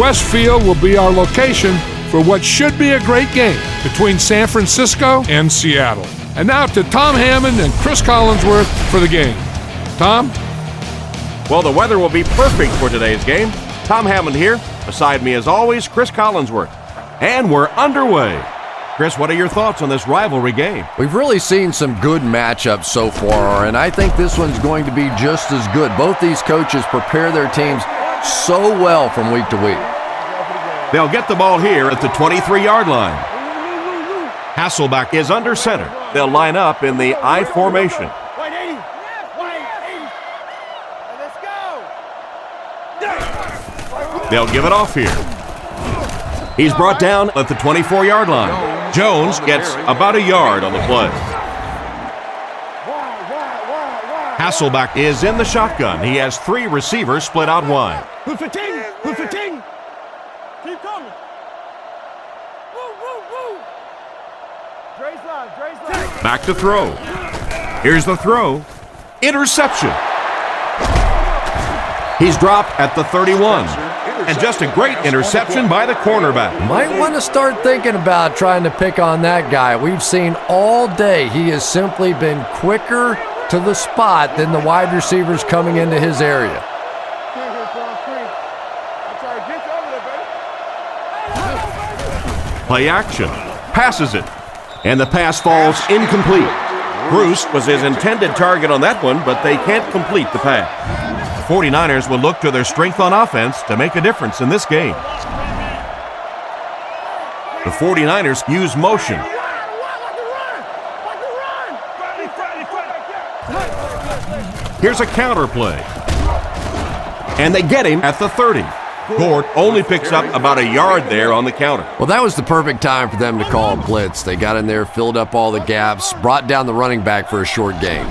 West Field will be our location for what should be a great game between San Francisco and Seattle. And now to Tom Hammond and Chris Collinsworth for the game. Tom? Well, the weather will be perfect for today's game. Tom Hammond here. Beside me, as always, Chris Collinsworth. And we're underway. Chris, what are your thoughts on this rivalry game? We've really seen some good matchups so far, and I think this one's going to be just as good. Both these coaches prepare their teams so well from week to week. They'll get the ball here at the 23-yard line. Hasselbeck is under center. They'll line up in the I formation. They'll give it off here. He's brought down at the 24-yard line. Jones gets about a yard on the play. Hasselbeck is in the shotgun. He has 3 receivers split out wide. Back to throw. Here's the throw. Interception. He's dropped at the 31. And just a great interception by the cornerback. Might want to start thinking about trying to pick on that guy. We've seen all day he has simply been quicker to the spot than the wide receivers coming into his area. Play action. Passes it. And the pass falls incomplete. Bruce was his intended target on that one, but they can't complete the pass. 49ers will look to their strength on offense to make a difference in this game. The 49ers use motion. Here's a counter play. And they get him at the 30. Gort only picks up about a yard there on the counter. Well, that was the perfect time for them to call a blitz. They got in there, filled up all the gaps, brought down the running back for a short gain.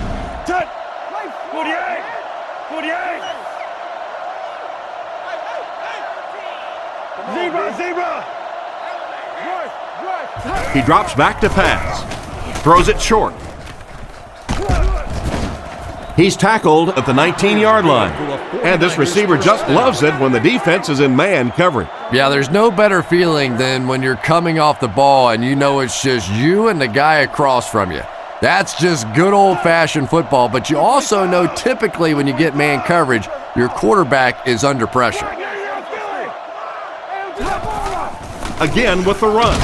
He drops back to pass. Throws it short. He's tackled at the 19-yard line. And this receiver just loves it when the defense is in man covering. Yeah, there's no better feeling than when you're coming off the ball and you know it's just you and the guy across from you. That's just good old-fashioned football, but you also know typically when you get man coverage, your quarterback is under pressure. Again with the run.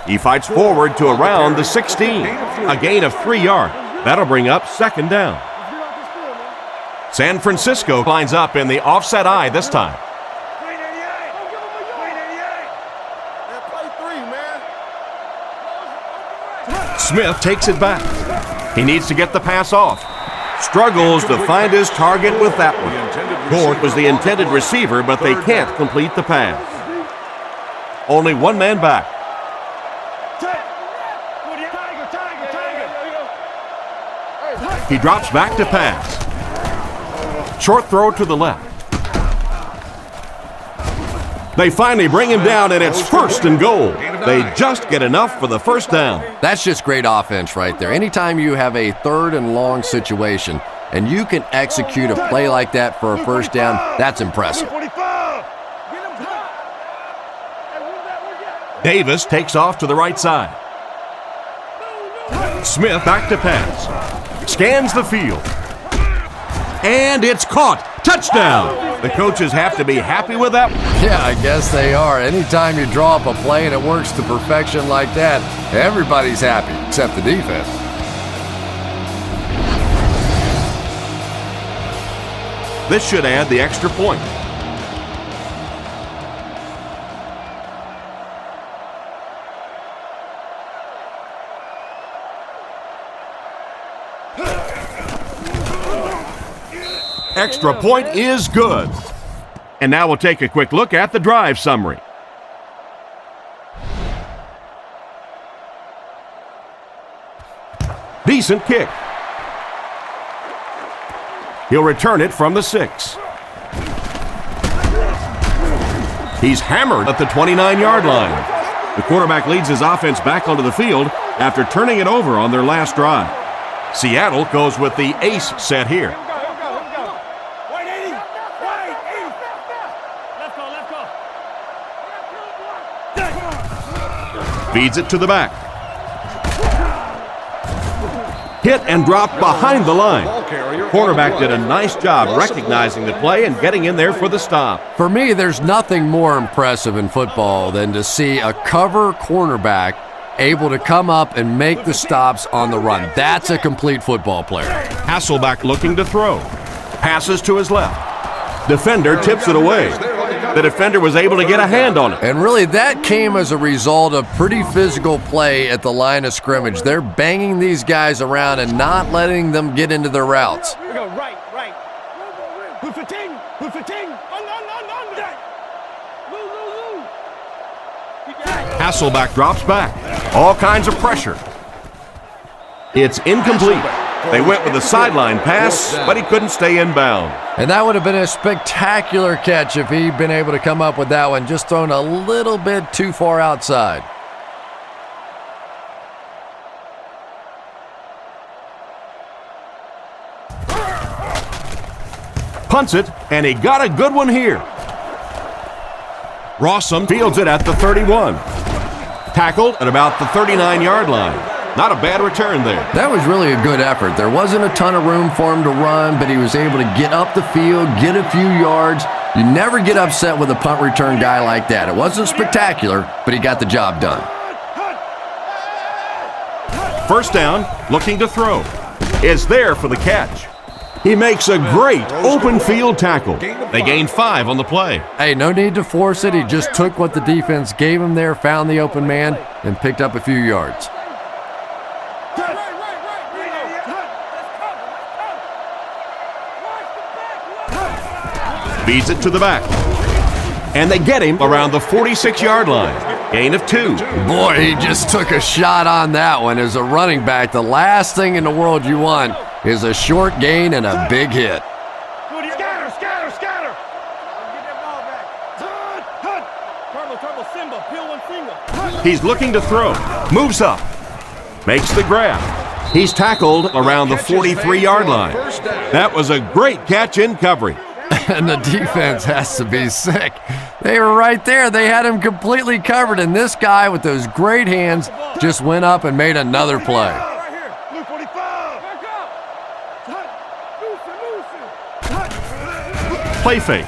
He fights forward to around the 16. A gain of 3 yards. That'll bring up second down. San Francisco lines up in the offset I this time. Smith takes it back. He needs to get the pass off. Struggles to find his target with that one. Gort was the intended receiver, but they can't complete the pass. Only one man back. He drops back to pass. Short throw to the left. They finally bring him down, and it's 1st and goal. They just get enough for the first down. That's just great offense right there. Anytime you have a 3rd and long situation and you can execute a play like that for a first down, that's impressive. Davis takes off to the right side. Smith back to pass. Scans the field. And it's caught. Touchdown. The coaches have to be happy with that one. Yeah, I guess they are. Anytime you draw up a play and it works to perfection like that, everybody's happy except the defense. This should add the extra point. Extra point is good. And now we'll take a quick look at the drive summary. Decent kick. He'll return it from the 6. He's hammered at the 29-yard line. The quarterback leads his offense back onto the field after turning it over on their last drive. Seattle goes with the ace set here. Feeds it to the back. Hit and dropped behind the line. Cornerback did a nice job recognizing the play and getting in there for the stop. For me, there's nothing more impressive in football than to see a cover cornerback able to come up and make the stops on the run. That's a complete football player. Hasselbeck looking to throw. Passes to his left. Defender tips it away. The defender was able to get a hand on it. And really, that came as a result of pretty physical play at the line of scrimmage. They're banging these guys around and not letting them get into their routes. We go right. Hasselbeck drops back. All kinds of pressure. It's incomplete. They went with a sideline pass, but he couldn't stay in bounds. And that would have been a spectacular catch if he'd been able to come up with that one, just thrown a little bit too far outside. Punts it, and he got a good one here. Rossum fields it at the 31. Tackled at about the 39-yard line. Not a bad return there. That was really a good effort. There wasn't a ton of room for him to run, but he was able to get up the field, get a few yards. You never get upset with a punt return guy like that. It wasn't spectacular, but he got the job done. First down, looking to throw. Is there for the catch. He makes a great open field tackle. They gained 5 on the play. Hey, no need to force it. He just took what the defense gave him there, found the open man, and picked up a few yards. Feeds it to the back. And they get him around the 46-yard line. Gain of 2. Boy, he just took a shot on that one. As a running back, the last thing in the world you want is a short gain and a big hit. Scatter. Get that ball back. Turbo, Simba, peel one finger. He's looking to throw. Moves up. Makes the grab. He's tackled around the 43-yard line. That was a great catch in coverage. And the defense has to be sick. They were right there. They had him completely covered, and this guy with those great hands just went up and made another play. Play fake.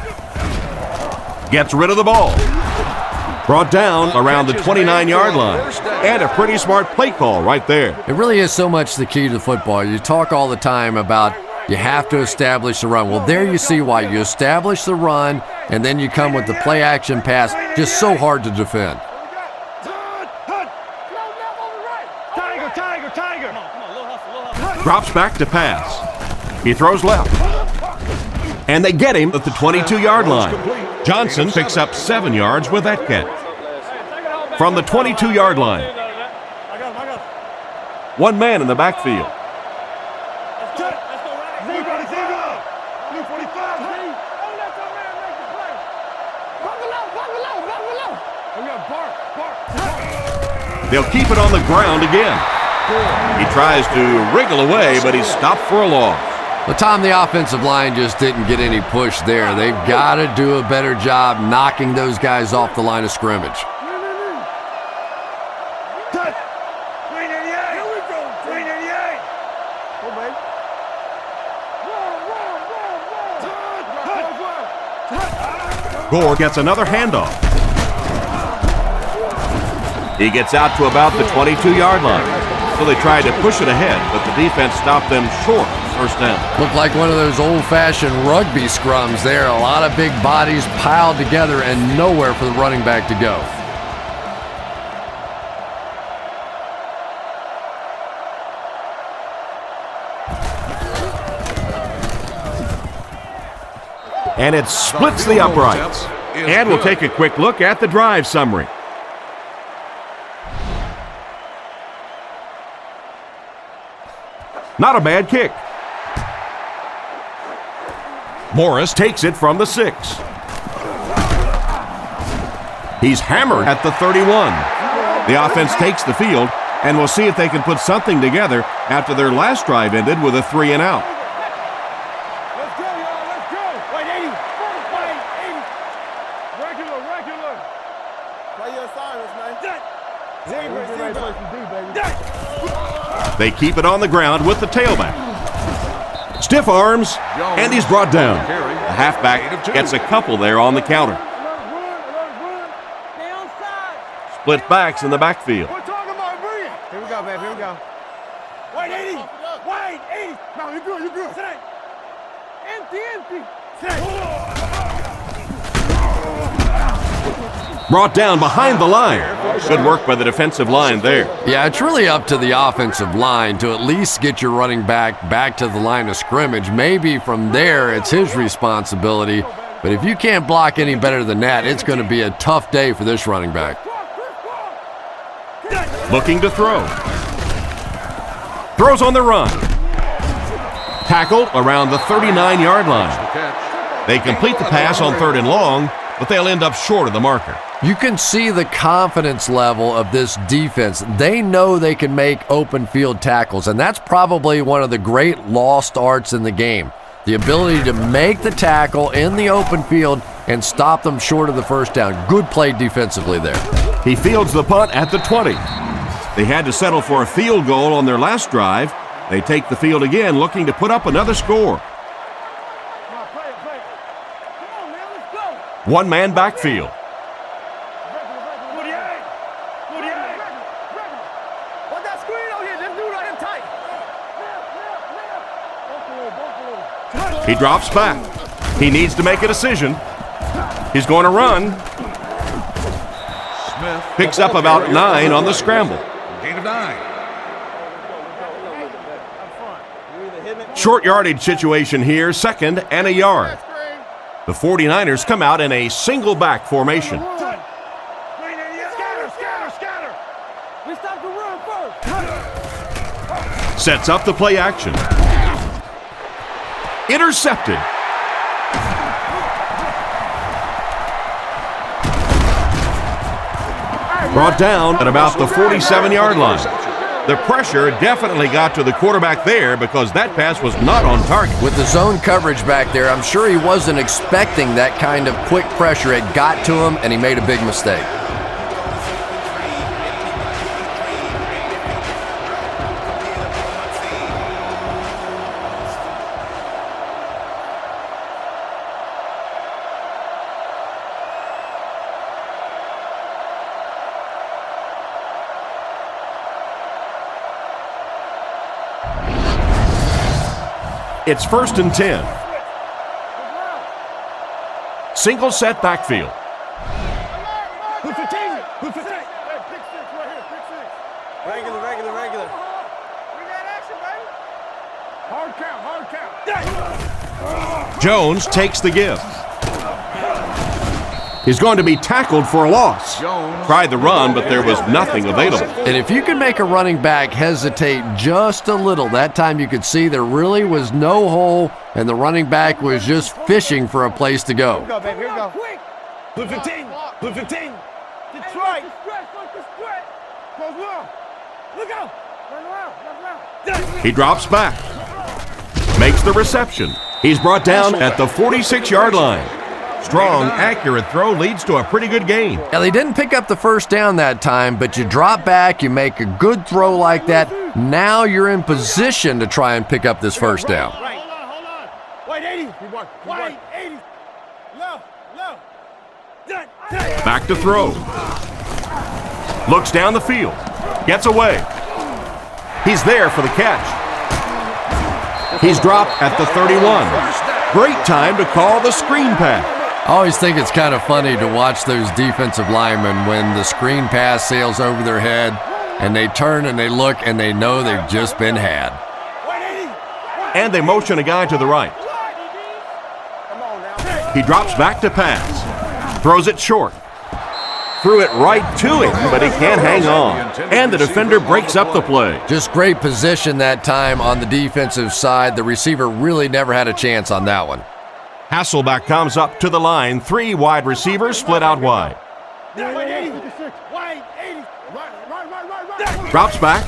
Gets rid of the ball. Brought down around the 29-yard line. And a pretty smart play call right there. It really is so much the key to football. You talk all the time about you have to establish the run. Well, there you see why. You establish the run, and then you come with the play-action pass. Just so hard to defend. Tiger. Drops back to pass. He throws left. And they get him at the 22-yard line. Johnson picks up 7 yards with that catch. From the 22-yard line. One man in the backfield. They'll keep it on the ground again. He tries to wriggle away, but he's stopped for a loss. Well, Tom, the offensive line just didn't get any push there. They've got to do a better job knocking those guys off the line of scrimmage. Gore gets another handoff. He gets out to about the 22-yard line. So they tried to push it ahead, but the defense stopped them short. First down. Looked like one of those old-fashioned rugby scrums there. A lot of big bodies piled together and nowhere for the running back to go. And it splits the uprights. And we'll take a quick look at the drive summary. Not a bad kick. Morris takes it from the 6. He's hammered at the 31. The offense takes the field, and we'll see if they can put something together after their last drive ended with a 3-and-out. Let's go, y'all. Let's go. Wait, 80. Regular. Play your assignments, man. They keep it on the ground with the tailback. Stiff arms, and he's brought down. The halfback gets a couple there on the counter. Split backs in the backfield. We're talking about brilliant. Here we go, babe. Here we go. Wait, 80. Wait, 80. No, you're good. You're good. Sit. Empty. Sit. Brought down behind the line. Good work by the defensive line there. Yeah, it's really up to the offensive line to at least get your running back to the line of scrimmage. Maybe from there it's his responsibility. But if you can't block any better than that, it's going to be a tough day for this running back. Looking to throw. Throws on the run. Tackled around the 39-yard line. They complete the pass on 3rd and long, but they'll end up short of the marker. You can see the confidence level of this defense. They know they can make open field tackles, and that's probably one of the great lost arts in the game. The ability to make the tackle in the open field and stop them short of the first down. Good play defensively there. He fields the punt at the 20. They had to settle for a field goal on their last drive. They take the field again, looking to put up another score. One-man backfield. He drops back. He needs to make a decision. He's going to run. Picks up about 9 on the scramble. Gain of 9. Short yardage situation here, 2nd and a yard. The 49ers come out in a single back formation. Sets up the play action. Intercepted. Brought down at about the 47-yard line. The pressure definitely got to the quarterback there because that pass was not on target. With the zone coverage back there, I'm sure he wasn't expecting that kind of quick pressure. It got to him, and he made a big mistake. It's 1st and 10. Single set backfield. Who's the team? Who's the team? Hey, pick 6 right here. Pick 6. Regular. We got action, baby. Hard count. Jones takes the give. He's going to be tackled for a loss. Tried the run, but there was nothing available. And if you can make a running back hesitate just a little, that time you could see there really was no hole, and the running back was just fishing for a place to go. Here we go, baby. Here we go. Blue 15. Blue 15. Detroit. Close long. Look out. Turn around. He drops back. Makes the reception. He's brought down at the 46-yard line. Strong, accurate throw leads to a pretty good gain. Now, they didn't pick up the first down that time, but you drop back, you make a good throw like that. Now you're in position to try and pick up this first down. Hold on. Wait, 80. Wait, 80. Low. Back to throw. Looks down the field. Gets away. He's there for the catch. He's dropped at the 31. Great time to call the screen pass. I always think it's kind of funny to watch those defensive linemen when the screen pass sails over their head and they turn and they look and they know they've just been had. And they motion a guy to the right. He drops back to pass. Throws it short. Threw it right to him, but he can't hang on. And the defender breaks up the play. Just great position that time on the defensive side. The receiver really never had a chance on that one. Hasselback comes up to the line. 3 wide receivers split out wide. Drops back.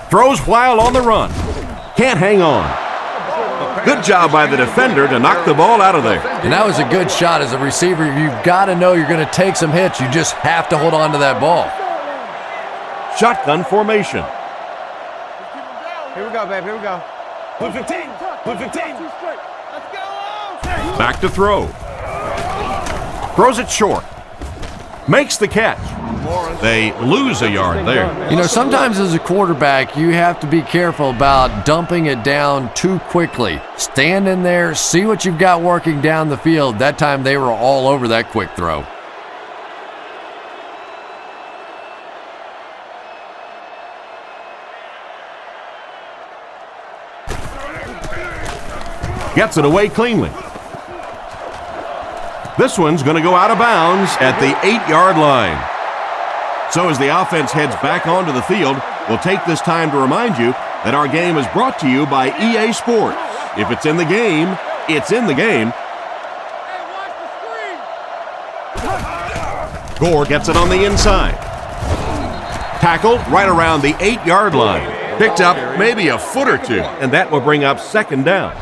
Throws while on the run. Can't hang on. Good Good job by the defender to knock the ball out of there. And that was a good shot. As a receiver, you've got to know you're going to take some hits. You just have to hold on to that ball. Shotgun formation. Here we go, babe. Here we go. Put 15. Put 15. Let's go. Back to throw. Throws it short. Makes the catch. They lose a yard there. You know, sometimes as a quarterback, you have to be careful about dumping it down too quickly. Stand in there, see what you've got working down the field. That time they were all over that quick throw. Gets it away cleanly. This one's going to go out of bounds at the 8-yard line. So as the offense heads back onto the field, we'll take this time to remind you that our game is brought to you by EA Sports. If it's in the game, it's in the game. Gore gets it on the inside. Tackled right around the 8-yard line. Picked up maybe a foot or two, and that will bring up second down.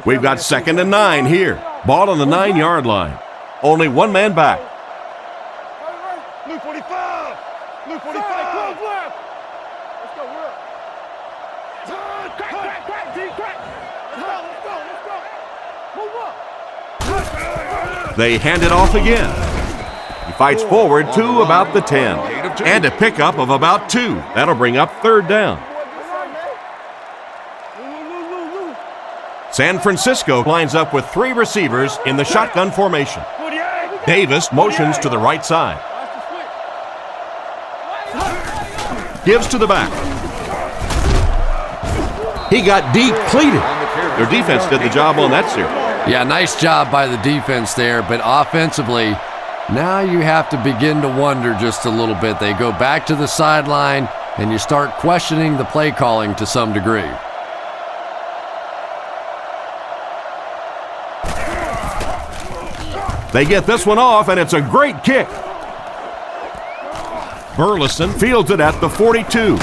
We've got 2nd and 9 here. Ball on the 9-yard line. Only one man back. Luke 45. Luke 45. Close left. Let's go. We're up. Crack. Let's go. Move up. They hand it off again. He fights forward to about the 10. And a pickup of about 2. That'll bring up 3rd down. San Francisco lines up with 3 receivers in the shotgun formation. Davis motions to the right side. Gives to the back. He got depleted. Their defense did the job on that series. Yeah, nice job by the defense there, but offensively, now you have to begin to wonder just a little bit. They go back to the sideline, and you start questioning the play calling to some degree. They get this one off, and it's a great kick. Burleson fields it at the 42.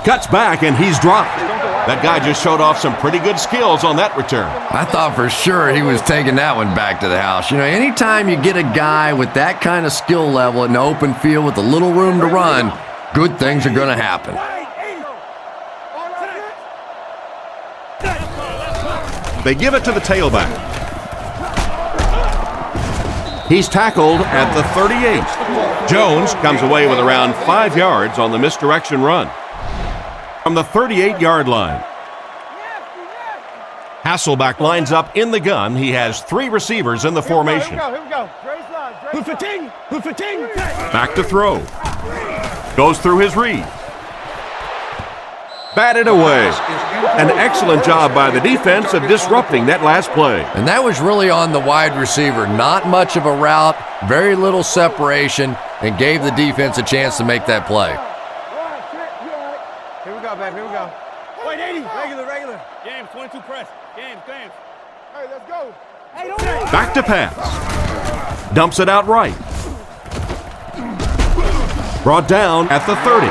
Cuts back, and he's dropped. That guy just showed off some pretty good skills on that return. I thought for sure he was taking that one back to the house. You know, anytime you get a guy with that kind of skill level in the open field with a little room to run, good things are going to happen. They give it to the tailback. He's tackled at the 38. Jones comes away with around 5 yards on the misdirection run. From the 38-yard line. Hasselbeck lines up in the gun. He has 3 receivers in the formation. Here we go. Who's 15? Who's 15? Back to throw. Goes through his read. Batted away. An excellent job by the defense of disrupting that last play. And that was really on the wide receiver. Not much of a route, very little separation, and gave the defense a chance to make that play. Here we go, babe. Here we go. Wait, 80. Regular. James, 22 press. James. Hey, let's go. Hey, don't Back to pass. Dumps it out right. Brought down at the 30.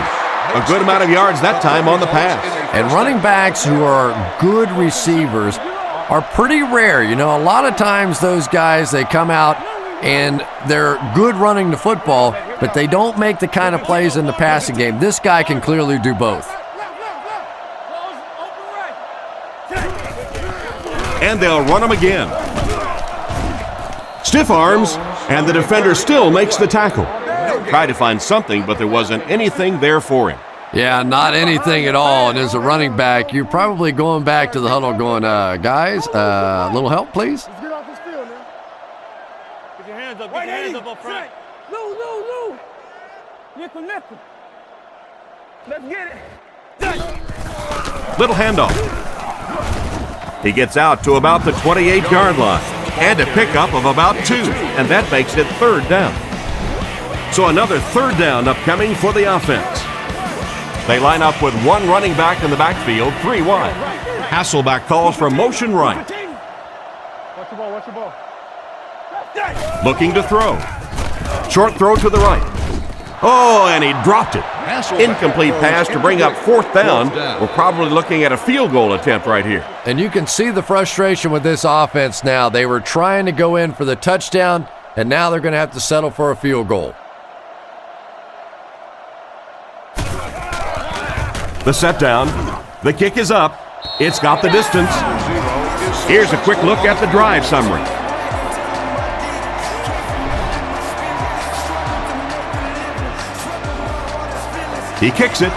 A good amount of yards that time on the pass. And running backs who are good receivers are pretty rare. You know, a lot of times those guys, they come out and they're good running the football, but they don't make the kind of plays in the passing game. This guy can clearly do both. And they'll run him again. Stiff arms, and the defender still makes the tackle. Tried to find something, but there wasn't anything there for him. Yeah, not anything at all. And as a running back, you're probably going back to the huddle going, guys, a little help, please? Let's get off this field, man. Get your hands up. Get your hands up front. No. Nickel. Let's get it. Little handoff. He gets out to about the 28-yard line. And a pickup of about 2. And that makes it 3rd down. So another 3rd down upcoming for the offense. They line up with 1 running back in the backfield, 3 wide. Hasselbeck calls for motion right. Watch your ball. Looking to throw. Short throw to the right. Oh, and he dropped it. Incomplete pass to bring up fourth down. We're probably looking at a field goal attempt right here. And you can see the frustration with this offense now. They were trying to go in for the touchdown, and now they're going to have to settle for a field goal. The set down. The kick is up. It's got the distance. Here's a quick look at the drive summary. He kicks it.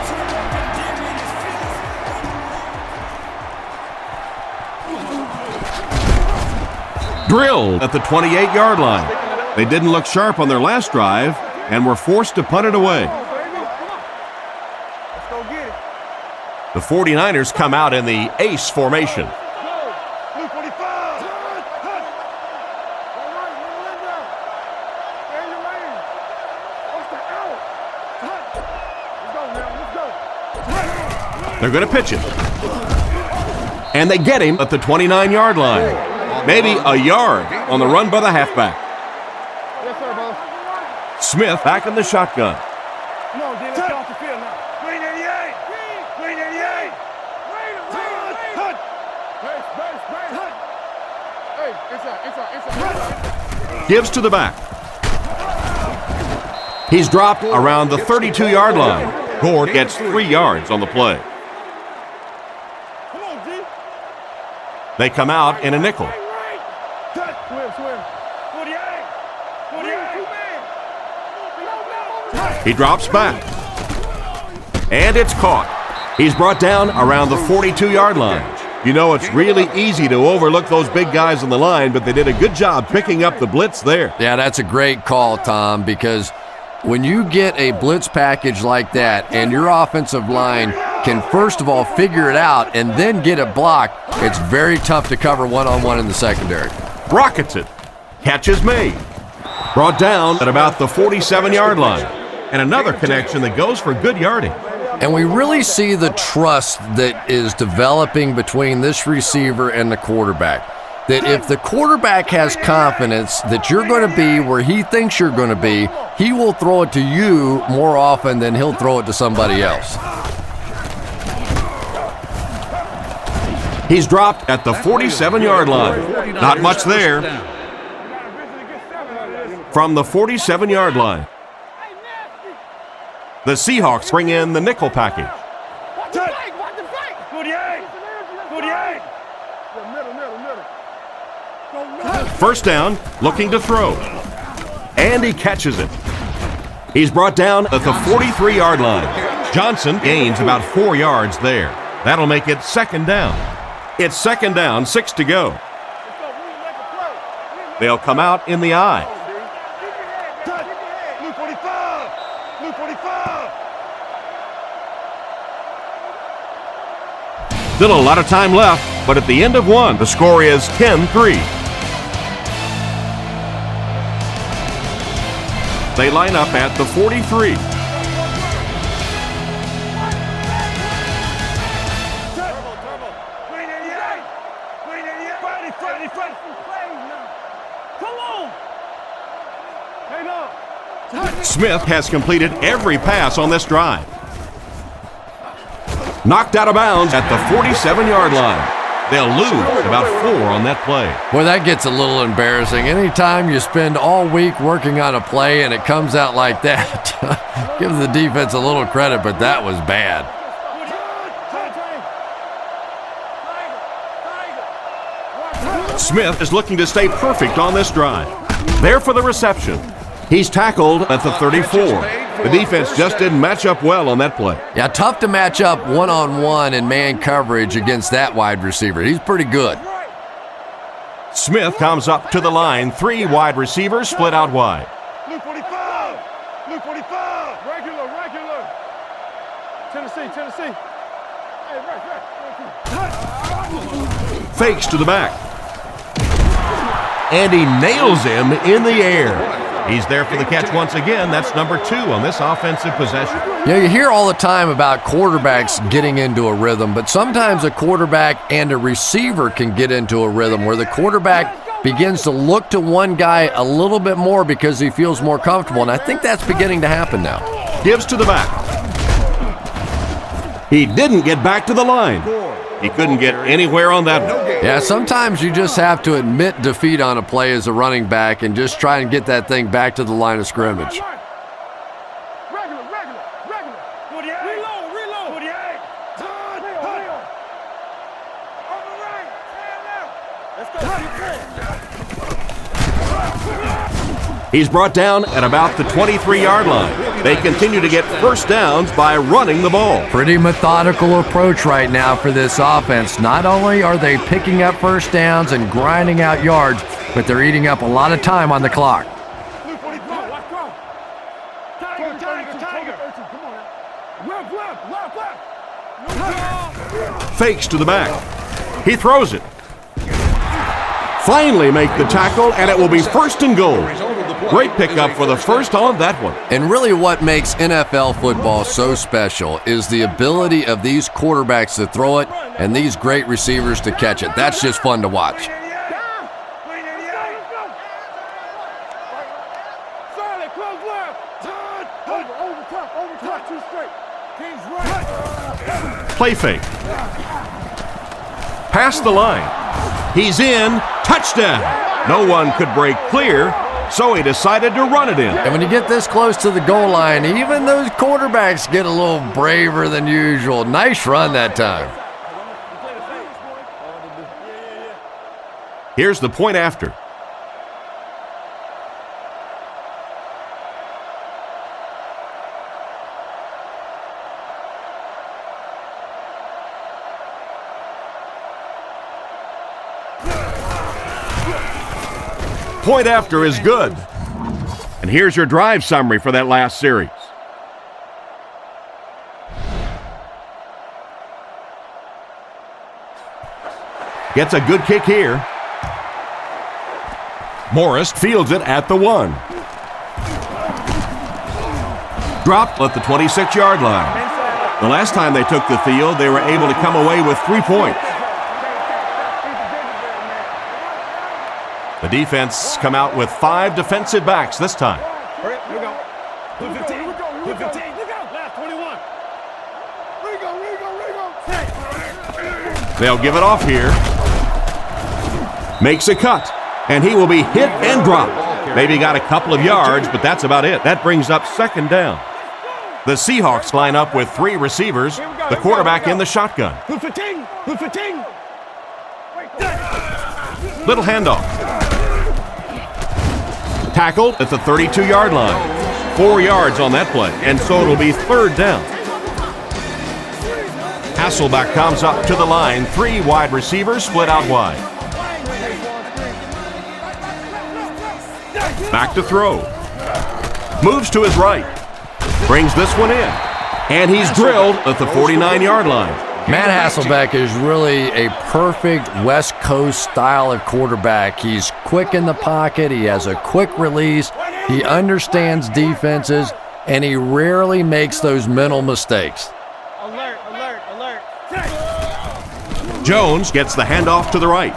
Drilled at the 28-yard line. They didn't look sharp on their last drive and were forced to punt it away. The 49ers come out in the ace formation. They're going to pitch it. And they get him at the 29-yard line. Maybe a yard on the run by the halfback. Yes, sir, boss. Smith back in the shotgun. Come on, D, let's get off the field now. Green 88! Green 88! Hut! Base! Hey, inside. Gives to the back. He's dropped around the 32-yard line. Gord gets 3 yards on the play. Come on, G. They come out in a nickel. Swim. 48! 48! He drops back. And it's caught. He's brought down around the 42-yard line. You know, it's really easy to overlook those big guys on the line, but they did a good job picking up the blitz there. Yeah, that's a great call, Tom, because when you get a blitz package like that and your offensive line can first of all figure it out and then get it blocked, it's very tough to cover one-on-one in the secondary. Rockets it. Catch is made. Brought down at about the 47-yard line. And another connection that goes for good yardage. And we really see the trust that is developing between this receiver and the quarterback. That if the quarterback has confidence that you're going to be where he thinks you're going to be, he will throw it to you more often than he'll throw it to somebody else. He's dropped at the 47-yard line. Not much there. From the 47-yard line. The Seahawks bring in the nickel package. Watch the flank! 48! 48! Middle. First down, looking to throw. And he catches it. He's brought down at the 43-yard line. Johnson gains about 4 yards there. That'll make it second down. It's second down, 6 to go. They'll come out in the eye. Blue 45! Blue 45! Still a lot of time left, but at the end of one, the score is 10-3. They line up at the 43. Smith has completed every pass on this drive. Knocked out of bounds at the 47-yard line. They'll lose about 4 on that play. Boy, that gets a little embarrassing. Anytime you spend all week working on a play and it comes out like that, give the defense a little credit, but that was bad. Smith is looking to stay perfect on this drive. There for the reception. He's tackled at the 34. The defense just didn't match up well on that play. Yeah, tough to match up one-on-one in man coverage against that wide receiver. He's pretty good. Smith comes up to the line. 3 wide receivers split out wide. Blue 45! Blue 45! Regular! Tennessee! Hey, right. Fakes to the back. And he nails him in the air. He's there for the catch once again. That's number 2 on this offensive possession. You know, you hear all the time about quarterbacks getting into a rhythm, but sometimes a quarterback and a receiver can get into a rhythm where the quarterback begins to look to one guy a little bit more because he feels more comfortable, and I think that's beginning to happen now. Gives to the back. He didn't get back to the line. He couldn't get anywhere on that one. Yeah, sometimes you just have to admit defeat on a play as a running back and just try and get that thing back to the line of scrimmage. He's brought down at about the 23-yard line. They continue to get first downs by running the ball. Pretty methodical approach right now for this offense. Not only are they picking up first downs and grinding out yards, but they're eating up a lot of time on the clock. Fakes to the back. He throws it. Finally make the tackle, and it will be first and goal. Great pickup for the first on that one. And really what makes NFL football so special is the ability of these quarterbacks to throw it and these great receivers to catch it. That's just fun to watch. Play fake. Past the line. He's in. Touchdown. No one could break clear, so he decided to run it in. And when you get this close to the goal line, even those quarterbacks get a little braver than usual. Nice run that time. Here's the point after. Point after is good. And here's your drive summary for that last series. Gets a good kick here. Morris fields it at the 1. Dropped at the 26-yard line. The last time they took the field, they were able to come away with 3 points. The defense come out with 5 defensive backs this time. Here we go. 15. 15. Last 21. They'll give it off here. Makes a cut. And he will be hit and dropped. Maybe got a couple of yards, but that's about it. That brings up second down. The Seahawks line up with 3 receivers. The quarterback in the shotgun. Little handoff. Tackled at the 32-yard line. 4 yards on that play, and so it'll be third down. Hasselbeck comes up to the line. 3 wide receivers split out wide. Back to throw. Moves to his right. Brings this one in. And he's drilled at the 49-yard line. Matt Hasselbeck is really a perfect West Coast style of quarterback. He's quick in the pocket. He has a quick release. He understands defenses, and he rarely makes those mental mistakes. Alert. Jones gets the handoff to the right.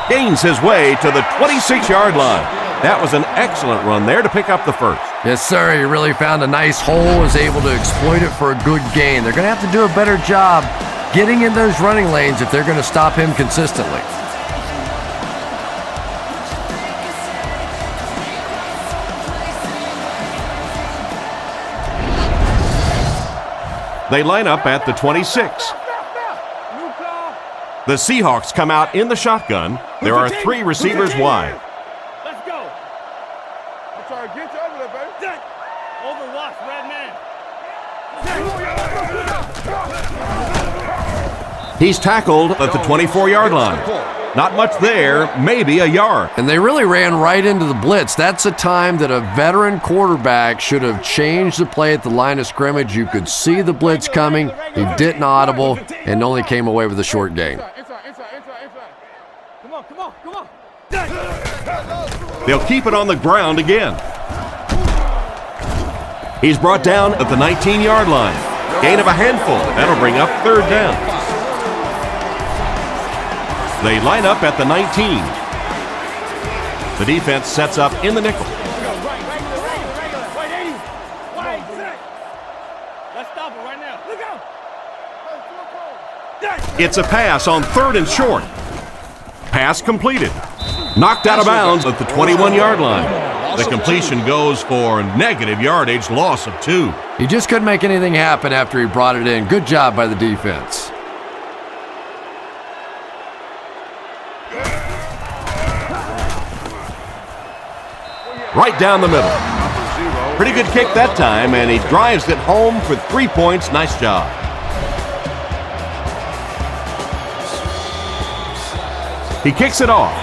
Gains his way to the 26-yard line. That was an excellent run there to pick up the first. Yes, sir. He really found a nice hole, was able to exploit it for a good gain. They're going to have to do a better job getting in those running lanes if they're going to stop him consistently. They line up at the 26. The Seahawks come out in the shotgun. There are 3 receivers wide. Let's go. I'm trying to get you over there, baby. Overwatch, red man. He's tackled at the 24-yard line. Not much there, maybe a yard. And they really ran right into the blitz. That's a time that a veteran quarterback should have changed the play at the line of scrimmage. You could see the blitz coming. He didn't audible and only came away with a short gain. Inside. Come on. They'll keep it on the ground again. He's brought down at the 19-yard line. Gain of a handful. That'll bring up third down. They line up at the 19. The defense sets up in the nickel. It's a pass on 3rd and short. Pass completed. Knocked out of bounds at the 21-yard line. The completion goes for negative yardage, loss of 2. He just couldn't make anything happen after he brought it in. Good job by the defense. Right down the middle. Pretty good kick that time, and he drives it home for 3 points. Nice job. He kicks it off.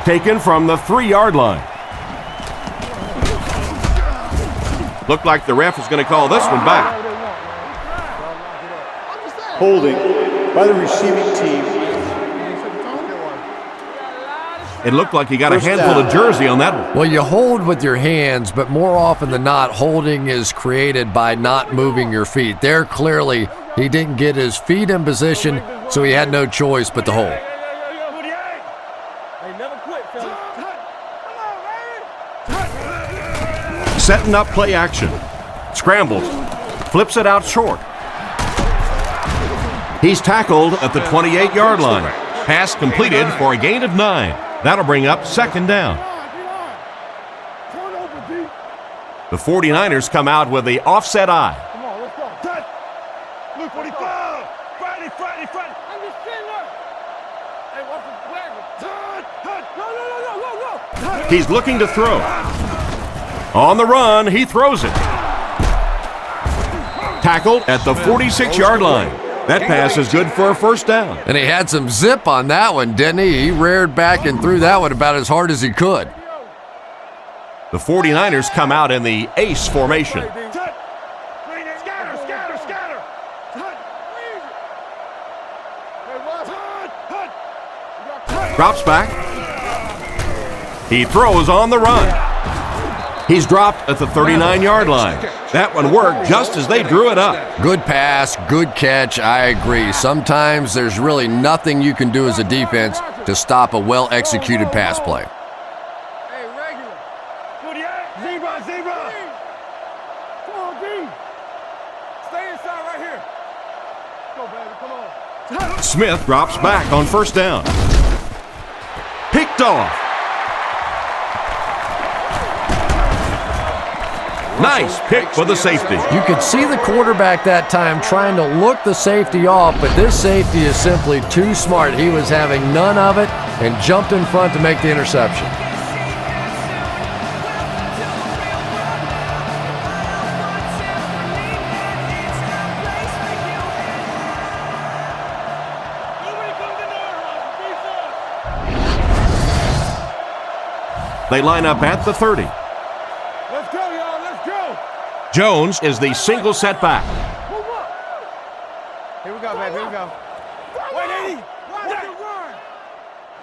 Taken from the 3-yard line. Looked like the ref is going to call this one back. Holding by the receiving team. It looked like he got a handful of jersey on that one. Well, you hold with your hands, but more often than not, holding is created by not moving your feet. There, clearly, he didn't get his feet in position, so he had no choice but to hold. Setting up play action. Scrambles. Flips it out short. He's tackled at the 28-yard line. Pass completed for a gain of 9. That'll bring up 2nd down. The 49ers come out with the offset eye. Come on, let's go. Touch. Look, 45. Friday. I'm just sitting there. Hey, watch the flag. Touch. No. He's looking to throw. On the run, he throws it. Tackled at the 46-yard line. That pass is good for a 1st down. And he had some zip on that one, didn't he? He reared back and threw that one about as hard as he could. The 49ers come out in the ace formation. Scatter. Drops back. He throws on the run. He's dropped at the 39-yard line. That one worked just as they drew it up. Good pass, good catch, I agree. Sometimes there's really nothing you can do as a defense to stop a well-executed pass play. Hey, regular. 48. Zebra. Come on, D. Stay inside right here. Go, baby, come on. Smith drops back on 1st down. Picked off. Nice pick for the safety. You could see the quarterback that time trying to look the safety off, but this safety is simply too smart. He was having none of it and jumped in front to make the interception. They line up at the 30. Let's go, y'all. Let's go. Jones is the single setback. Move up. Here we go, baby. Here we go. Wait, 80.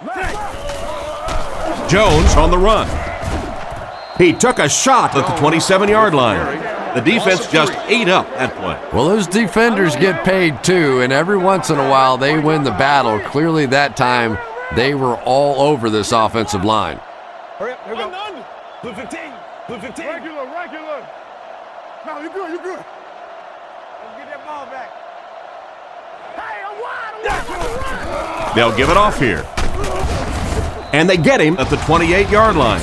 Run. Jones on the run. He took a shot at the 27-yard line. The defense just ate up that play. Well, those defenders get paid too, and every once in a while they win the battle. Clearly that time they were all over this offensive line. Hurry up, here we go. Blue 15. Blue 15. Regular. No, you're good. Let's get that ball back. Hey, I'm wide. They'll give it off here. And they get him at the 28-yard line.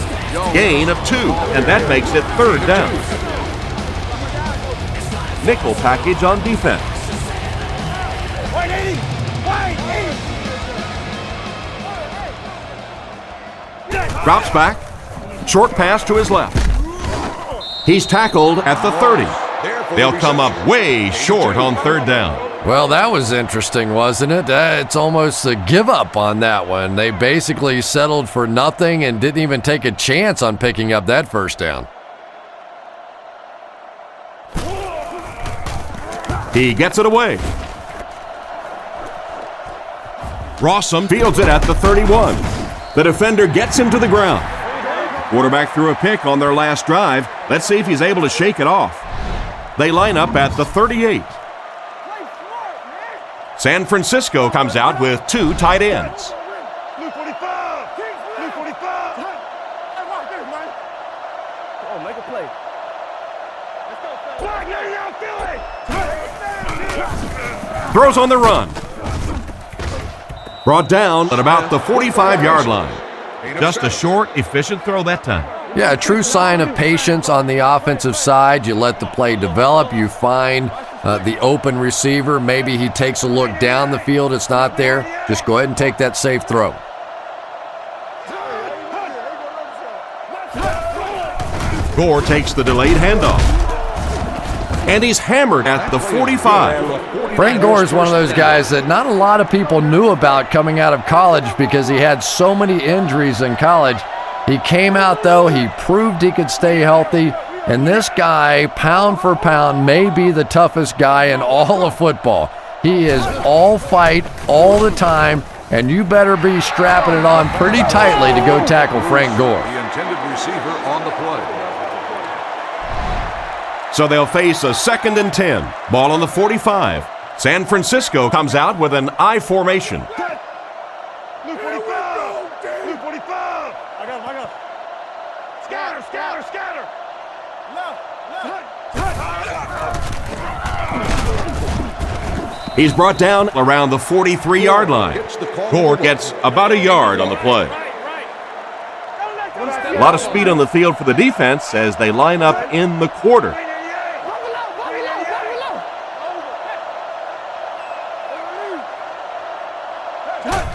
Gain of 2, and that makes it 3rd down. Nickel package on defense. Wait, 80. Drops back. Short pass to his left. He's tackled at the 30. They'll come up way short on 3rd down. Well, that was interesting, wasn't it? It's almost a give up on that one. They basically settled for nothing and didn't even take a chance on picking up that 1st down. He gets it away. Rossum fields it at the 31. The defender gets him to the ground. Quarterback threw a pick on their last drive. Let's see if he's able to shake it off. They line up at the 38. San Francisco comes out with 2 tight ends. Blue 45. Blue 45. Hey, watch this, man. Oh, make a play. Let's go, fella. Flag, lay down, Philly. Throws on the run. Brought down at about the 45-yard line. Just a short, efficient throw that time. Yeah, a true sign of patience on the offensive side. You let the play develop. You find the open receiver. Maybe he takes a look down the field. It's not there. Just go ahead and take that safe throw. Gore takes the delayed handoff. And he's hammered at the 45. Frank Gore is one of those guys that not a lot of people knew about coming out of college because he had so many injuries in college. He came out, though. He proved he could stay healthy. And this guy, pound for pound, may be the toughest guy in all of football. He is all fight all the time, and you better be strapping it on pretty tightly to go tackle Frank Gore. The intended receiver on the play. So they'll face a 2nd and 10. Ball on the 45. San Francisco comes out with an I formation. Blue 45. Blue 45. I got him. Scatter. Left. He's brought down around the 43-yard line. Gore gets about a yard on the play. A lot of speed on the field for the defense as they line up in the quarter.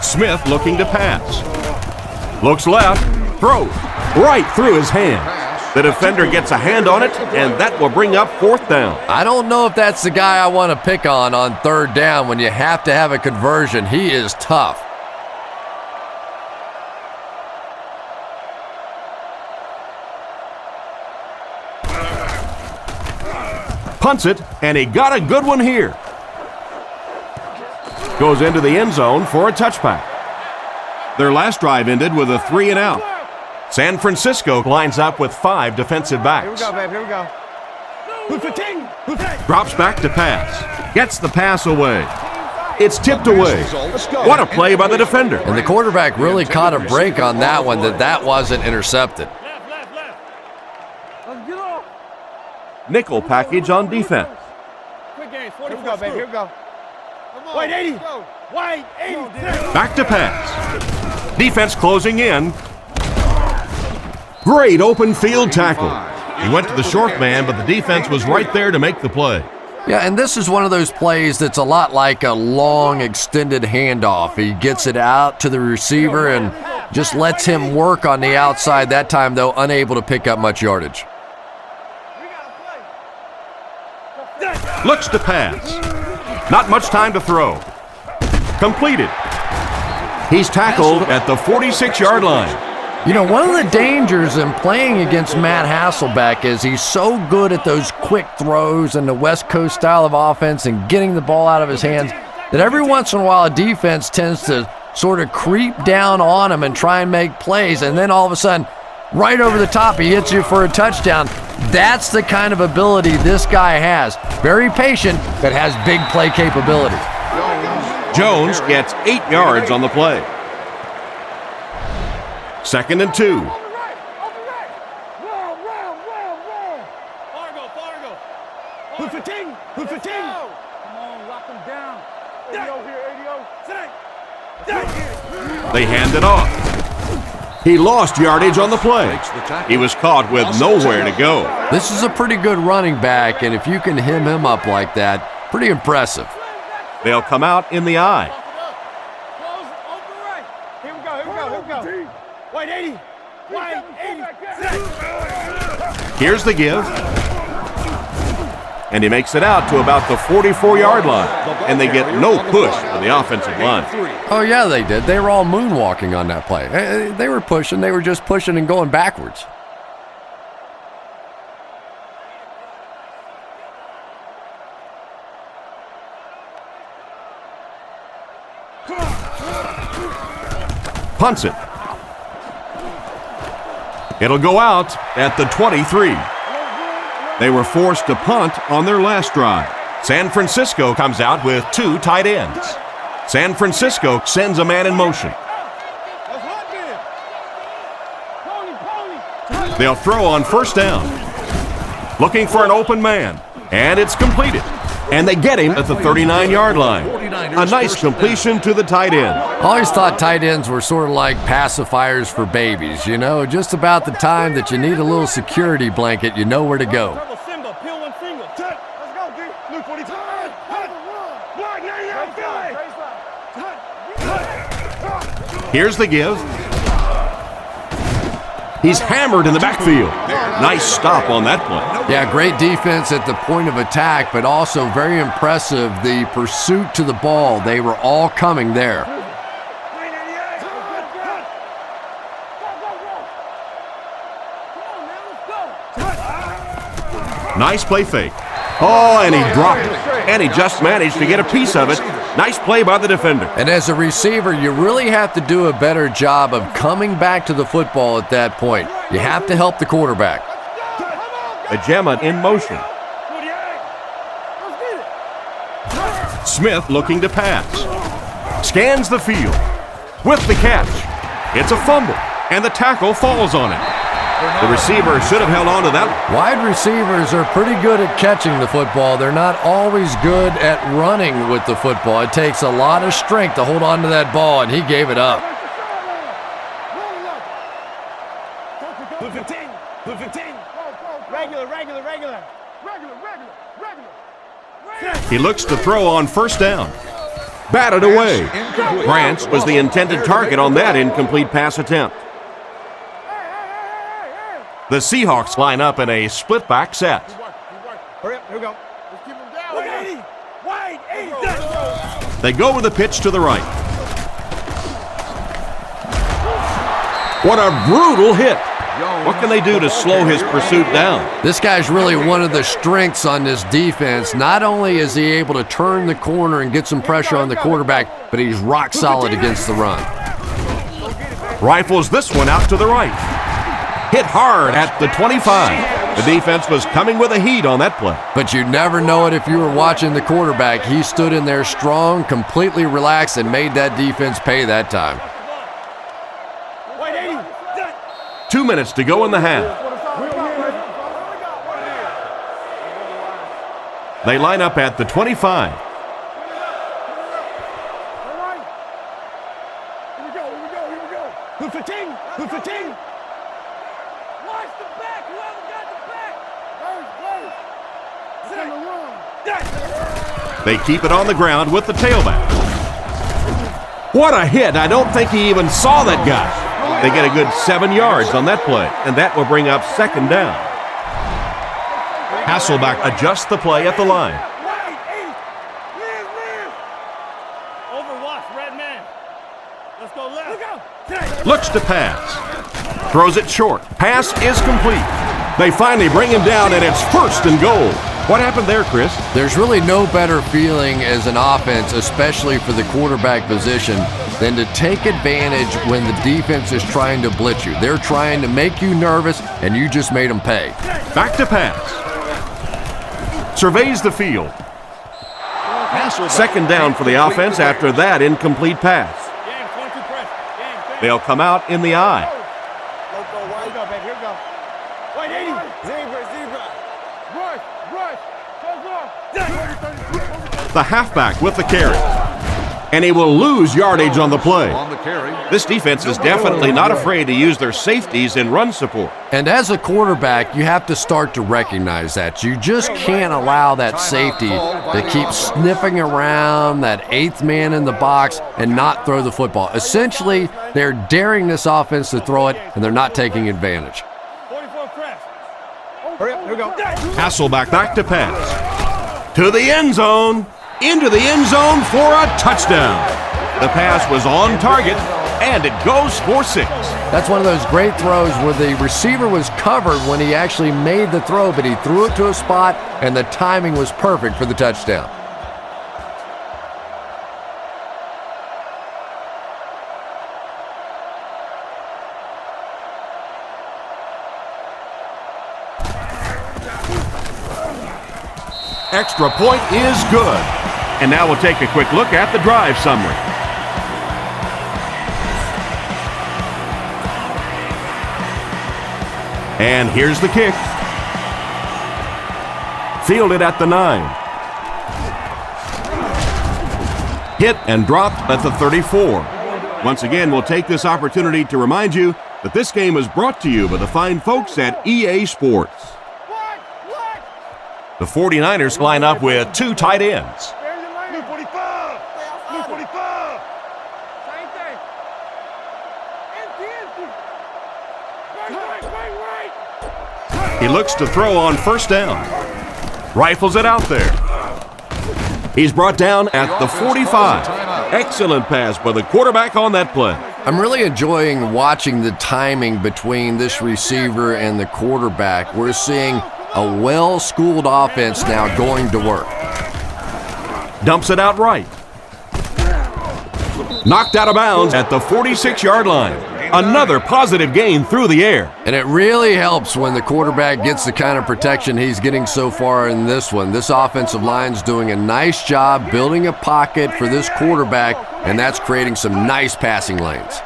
Smith looking to pass. Looks left, throws right through his hands. The defender gets a hand on it, and that will bring up 4th down. I don't know if that's the guy I want to pick on 3rd down when you have to have a conversion. He is tough. Punts it, and he got a good one here. Goes into the end zone for a touchback. Their last drive ended with a 3 and out. San Francisco lines up with 5 defensive backs. Here we go. Blue 15. Drops back to pass. Gets the pass away. It's tipped away. What a play by the defender. And the quarterback really caught a break on that one, that wasn't intercepted. Left. Let's get off. Nickel package on defense. Quick game. 44. Here we go. White 80. White 80. Back to pass. Defense closing in. Great open field tackle. He went to the short man, but the defense was right there to make the play. Yeah, and this is one of those plays that's a lot like a long, extended handoff. He gets it out to the receiver and just lets him work on the outside. That time, though, unable to pick up much yardage. Looks to pass. Not much time to throw. Completed. He's tackled at the 46-yard line. You know, one of the dangers in playing against Matt Hasselbeck is he's so good at those quick throws and the West Coast style of offense and getting the ball out of his hands that every once in a while a defense tends to sort of creep down on him and try and make plays, and then all of a sudden, right over the top, he hits you for a touchdown. That's the kind of ability this guy has. Very patient, but has big play capability. Jones gets 8 yards on the play. 2nd and 2. Fargo. Blue 15. Come on, lock him down. ADO here, ADO. They hand it off. He lost yardage on the play. He was caught with nowhere to go. This is a pretty good running back, and if you can hem him up like that, pretty impressive. They'll come out in the eye. Here we go. White 80. White 80. Here's the give. And he makes it out to about the 44-yard line. And they get no push from the offensive line. Oh, yeah, they did. They were all moonwalking on that play. They were pushing. They were just pushing and going backwards. Punts it. It'll go out at the 23. They were forced to punt on their last drive. San Francisco comes out with 2 tight ends. San Francisco sends a man in motion. They'll throw on 1st down. Looking for an open man, and it's completed. And they get him at the 39-yard line. A nice completion to the tight end. I always thought tight ends were sort of like pacifiers for babies, you know, just about the time that you need a little security blanket, you know where to go. Here's the give. He's hammered in the backfield. Nice stop on that play. Yeah, great defense at the point of attack, but also very impressive the pursuit to the ball. They were all coming there. Nice play fake. Oh, and he dropped it. And he just managed to get a piece of it. Nice play by the defender. And as a receiver, you really have to do a better job of coming back to the football at that point. You have to help the quarterback. Ajema in motion. Smith looking to pass. Scans the field. With the catch. It's a fumble. And the tackle falls on it. The receiver should have held on to that. Wide receivers are pretty good at catching the football. They're not always good at running with the football. It takes a lot of strength to hold on to that ball, and he gave it up. He looks to throw on first down. Batted away. Branch was the intended target on that incomplete pass attempt. The Seahawks line up in a split back set. Hurry up, here we go. Let's keep him down. Wide, They go with a pitch to the right. What a brutal hit. What can they do to slow his pursuit down? This guy's really one of the strengths on this defense. Not only is he able to turn the corner and get some pressure on the quarterback, but he's rock solid against the run. Rifles this one out to the right. Hit hard at the 25. The defense was coming with a heat on that play. But you never know it if you were watching the quarterback. He stood in there strong, completely relaxed, and made that defense pay that time. 2 minutes to go in the half. They line up at the 25. They keep it on the ground with the tailback. What a hit. I don't think he even saw that guy. They get a good 7 yards on that play, and that will bring up second down. Hasselback adjusts the play at the line. Looks to pass. Throws it short. Pass is complete. They finally bring him down, and it's first and goal. What happened there, Chris? There's really no better feeling as an offense, especially for the quarterback position, than to take advantage when the defense is trying to blitz you. They're trying to make you nervous, and you just made them pay. Back to pass. Surveys the field. Second down for the offense after that incomplete pass. They'll come out in the eye. The halfback with the carry. And he will lose yardage on the play. This defense is definitely not afraid to use their safeties in run support. And as a quarterback, you have to start to recognize that. You just can't allow that safety to keep sniffing around that eighth man in the box and not throw the football. Essentially, they're daring this offense to throw it, and they're not taking advantage. Hasselback back to pass. To the end zone. Into the end zone for a touchdown. The pass was on target, and it goes for 6. That's one of those great throws where the receiver was covered when he actually made the throw, but he threw it to a spot, and the timing was perfect for the touchdown. Extra point is good. And now we'll take a quick look at the drive summary. And here's the kick. Fielded at the 9. Hit and dropped at the 34. Once again, we'll take this opportunity to remind you that this game is brought to you by the fine folks at EA Sports. The 49ers line up with two tight ends. Blue 45. Blue 45. Same thing. Right. He looks to throw on first down. Rifles it out there. He's brought down at the 45. Excellent pass by the quarterback on that play. I'm really enjoying watching the timing between this receiver and the quarterback. We're seeing a well-schooled offense now going to work. Dumps it out right. Knocked out of bounds at the 46-yard line. Another positive gain through the air. And it really helps when the quarterback gets the kind of protection he's getting so far in this one. This offensive line's doing a nice job building a pocket for this quarterback, and that's creating some nice passing lanes.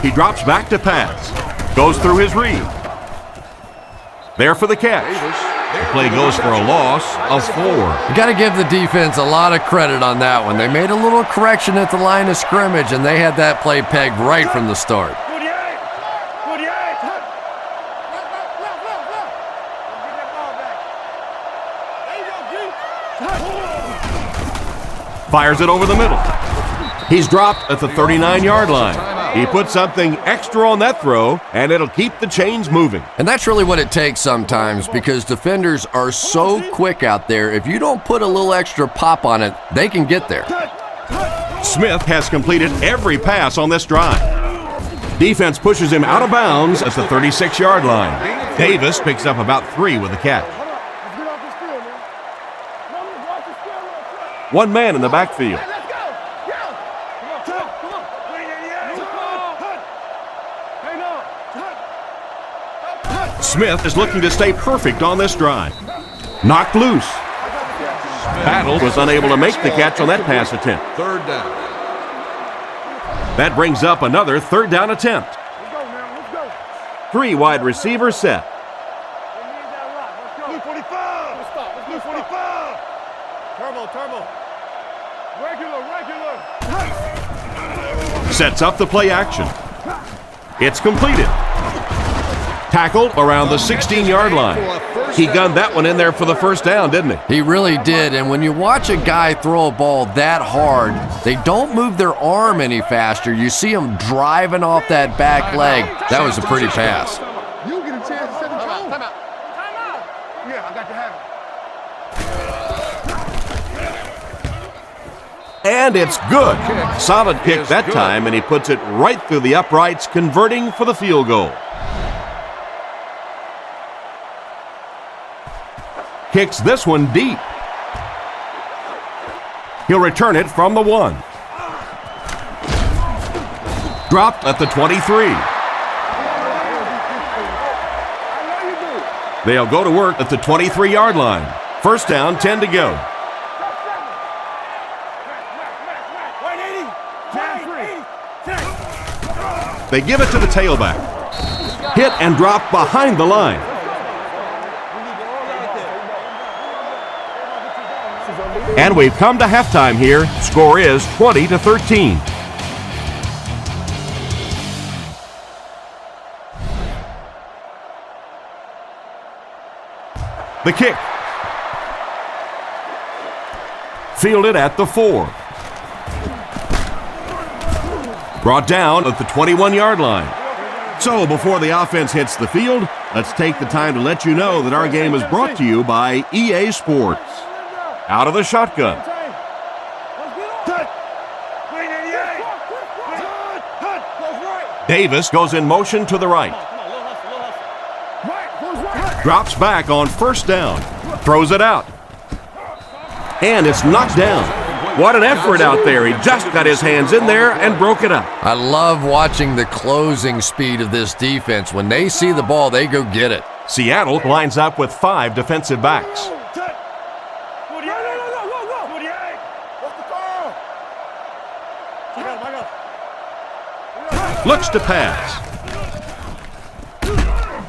He drops back to pass. Goes through his read. There for the catch. The play goes for a loss of 4. You got to give the defense a lot of credit on that one. They made a little correction at the line of scrimmage, and they had that play pegged right from the start. 48. Fires it over the middle. He's dropped at the 39-yard line. He put something extra on that throw, and it'll keep the chains moving. And that's really what it takes sometimes, because defenders are so quick out there. If you don't put a little extra pop on it, they can get there. Smith has completed every pass on this drive. Defense pushes him out of bounds at the 36-yard line. Davis picks up about 3 with the catch. One man in the backfield. Smith is looking to stay perfect on this drive. Knocked loose. Battle was unable to make the catch on that pass attempt. Third down. That brings up another third down attempt. 3 wide receivers set. Blue 45. Blue 45. Turbo. Regular. Sets up the play action. It's completed. Tackled around the 16-yard line. He gunned that one in there for the first down, didn't he? He really did, and when you watch a guy throw a ball that hard, they don't move their arm any faster. You see him driving off that back leg. That was a pretty pass. You get a chance to set the tone. Time out. Yeah, I got to have it. And it's good. Solid kick that time, and he puts it right through the uprights, converting for the field goal. Kicks this one deep. He'll return it from the 1. Dropped at the 23. They'll go to work at the 23-yard line. First down, 10 to go. They give it to the tailback. Hit and drop behind the line. And we've come to halftime here. Score is 20-13. The kick. Fielded at the 4. Brought down at the 21-yard line. So before the offense hits the field, let's take the time to let you know that our game is brought to you by EA Sports. Out of the shotgun. Davis goes in motion to the right. Drops back on first down. Throws it out. And it's knocked down. What an effort out there. He just got his hands in there and broke it up. I love watching the closing speed of this defense. When they see the ball, they go get it. Seattle lines up with 5 defensive backs. Looks to pass.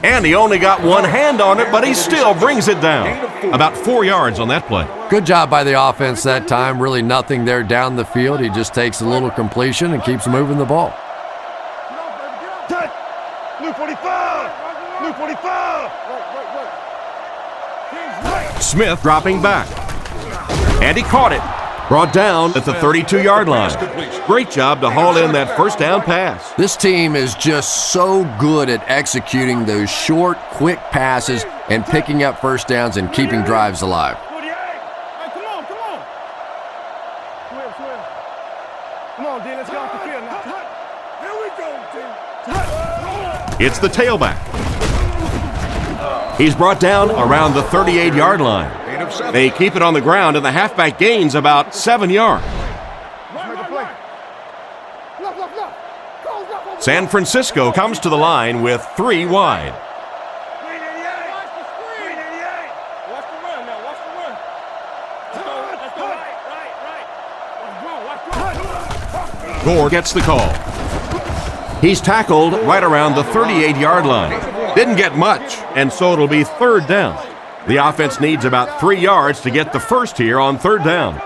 And he only got one hand on it, but he still brings it down. About 4 yards on that play. Good job by the offense that time. Really nothing there down the field. He just takes a little completion and keeps moving the ball. Blue 45! Blue 45! Smith dropping back. And he caught it. Brought down at the 32-yard line. Great job to haul in that first down pass. This team is just so good at executing those short, quick passes and picking up first downs and keeping drives alive. Hey, come on, come on. Swim. Come on, D, let's get off the field now. Here we go, D. It's the tailback. He's brought down around the 38-yard line. They keep it on the ground, and the halfback gains about 7 yards. San Francisco comes to the line with 3 wide. Watch the run now, watch the run. Let's go, right. Gore gets the call. He's tackled right around the 38-yard line. Didn't get much, and so it'll be 3rd down. The offense needs about 3 yards to get the first here on 3rd down.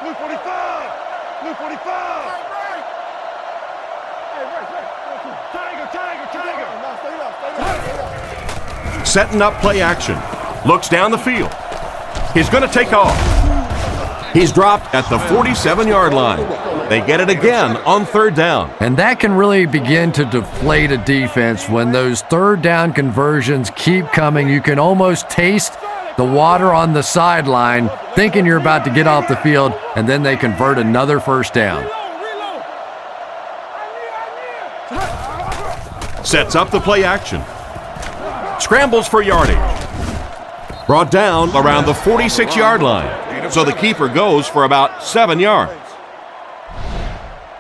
Blue 45! Blue 45! Tiger! Setting up play action. Looks down the field. He's going to take off. He's dropped at the 47-yard line. They get it again on 3rd down. And that can really begin to deflate a defense when those 3rd down conversions keep coming. You can almost taste the water on the sideline, thinking you're about to get off the field, and then they convert another first down. Sets up the play action. Scrambles for yardage. Brought down around the 46-yard line. So the keeper goes for about 7 yards.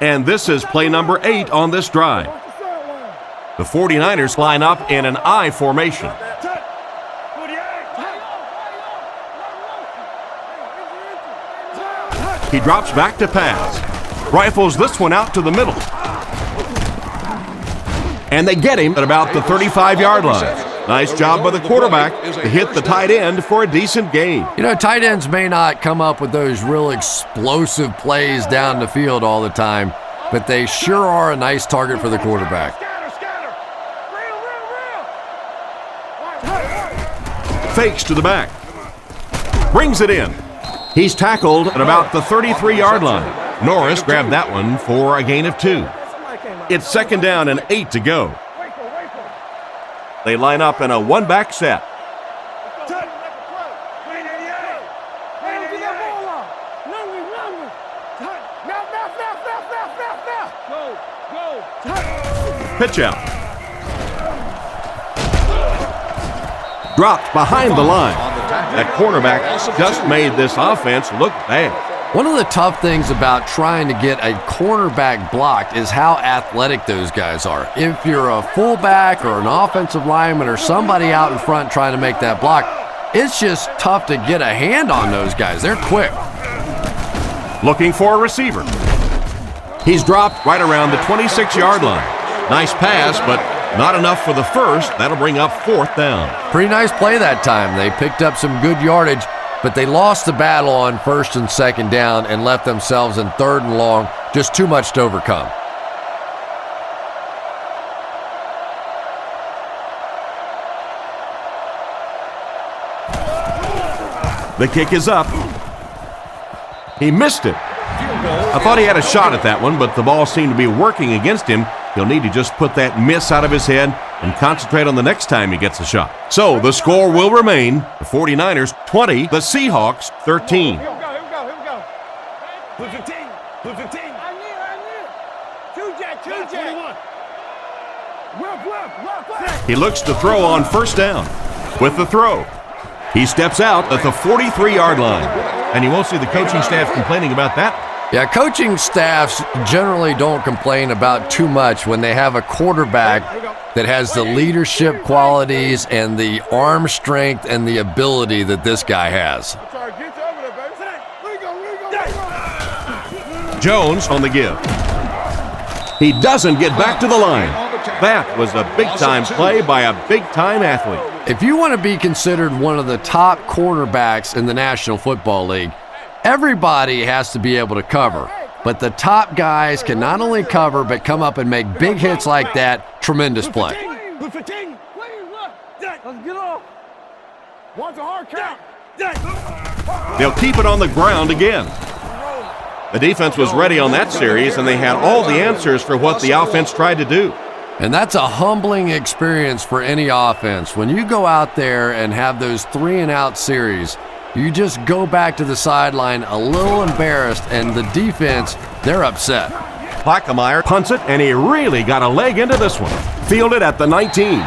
And this is play number 8 on this drive. The 49ers line up in an I formation. He drops back to pass. Rifles this one out to the middle. And they get him at about the 35-yard line. Nice job by the quarterback to hit the tight end for a decent gain. You know, tight ends may not come up with those real explosive plays down the field all the time, but they sure are a nice target for the quarterback. Fakes to the back. Brings it in. He's tackled at about the 33-yard line. Norris grabbed that one for a gain of 2. It's 2nd down and 8 to go. They line up in a one-back set. Pitch out. Dropped behind the line. That cornerback just made this offense look bad. One of the tough things about trying to get a cornerback blocked is how athletic those guys are. If you're a fullback or an offensive lineman or somebody out in front trying to make that block, it's just tough to get a hand on those guys. They're quick. Looking for a receiver. He's dropped right around the 26-yard line. Nice pass, but not enough for the first. That'll bring up 4th down. Pretty nice play that time. They picked up some good yardage, but they lost the battle on 1st and 2nd down and left themselves in 3rd and long. Just too much to overcome. The kick is up. He missed it. I thought he had a shot at that one, but the ball seemed to be working against him. He'll need to just put that miss out of his head and concentrate on the next time he gets a shot. So the score will remain the 49ers 20, the Seahawks 13. Here we go. Blue 15. Blue 15. I need. Two jack. Left. He looks to throw on 1st down. With the throw, he steps out at the 43-yard line. And you won't see the coaching staff complaining about that. Yeah, coaching staffs generally don't complain about too much when they have a quarterback that has the leadership qualities and the arm strength and the ability that this guy has. Jones on the give. He doesn't get back to the line. That was a big-time play by a big-time athlete. If you want to be considered one of the top cornerbacks in the National Football League, everybody has to be able to cover. But the top guys can not only cover, but come up and make big hits like that. Tremendous play. Let's get off. One's a hard count. They'll keep it on the ground again. The defense was ready on that series, and they had all the answers for what the offense tried to do. And that's a humbling experience for any offense. When you go out there and have those 3-and-out series, you just go back to the sideline a little embarrassed, and the defense, they're upset. Plackemire punts it, and he really got a leg into this one. Fielded at the 19.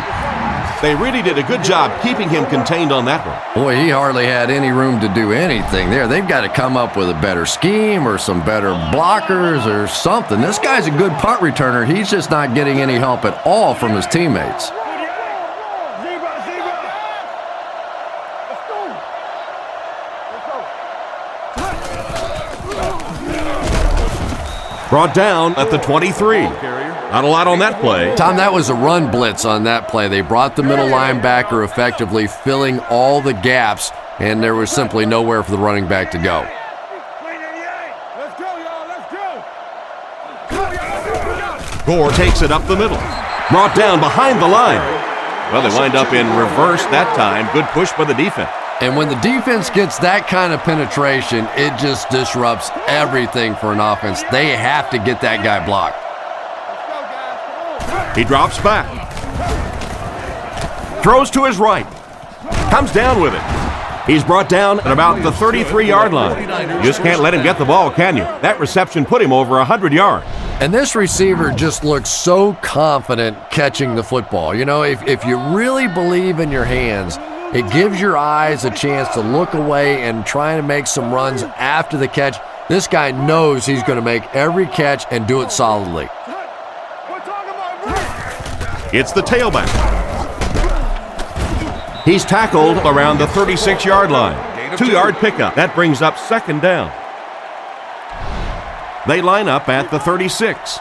They really did a good job keeping him contained on that one. Boy, he hardly had any room to do anything there. They've got to come up with a better scheme or some better blockers or something. This guy's a good punt returner. He's just not getting any help at all from his teammates. Brought down at the 23. Not a lot on that play. Tom, that was a run blitz on that play. They brought the middle linebacker effectively, filling all the gaps, and there was simply nowhere for the running back to go. Let's go, y'all. Let's go. Gore takes it up the middle. Brought down behind the line. Well, they wind up in reverse that time. Good push by the defense. And when the defense gets that kind of penetration, it just disrupts everything for an offense. They have to get that guy blocked. He drops back. Throws to his right. Comes down with it. He's brought down at about the 33-yard line. You just can't let him get the ball, can you? That reception put him over 100 yards. And this receiver just looks so confident catching the football. You know, if you really believe in your hands, it gives your eyes a chance to look away and try to make some runs after the catch. This guy knows he's going to make every catch and do it solidly. It's the tailback. He's tackled around the 36-yard line. 2-yard pickup. That brings up second down. They line up at the 36.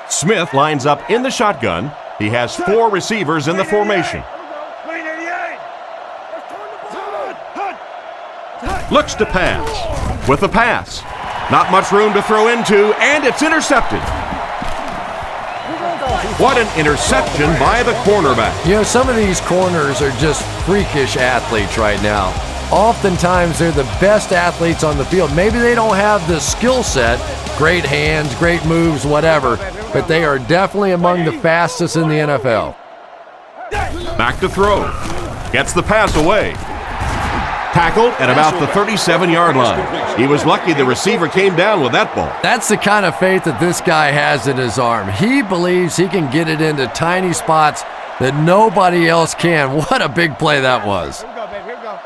Smith lines up in the shotgun. He has 4 receivers in the formation. Looks to pass. With the pass. Not much room to throw into, and it's intercepted. What an interception by the cornerback. You know, some of these corners are just freakish athletes right now. Oftentimes, they're the best athletes on the field. Maybe they don't have the skill set, great hands, great moves, whatever, but they are definitely among the fastest in the NFL. Back to throw. Gets the pass away. Tackled at about the 37-yard line. He was lucky the receiver came down with that ball. That's the kind of faith that this guy has in his arm. He believes he can get it into tiny spots that nobody else can. What a big play that was. Here we go, baby. Here we go.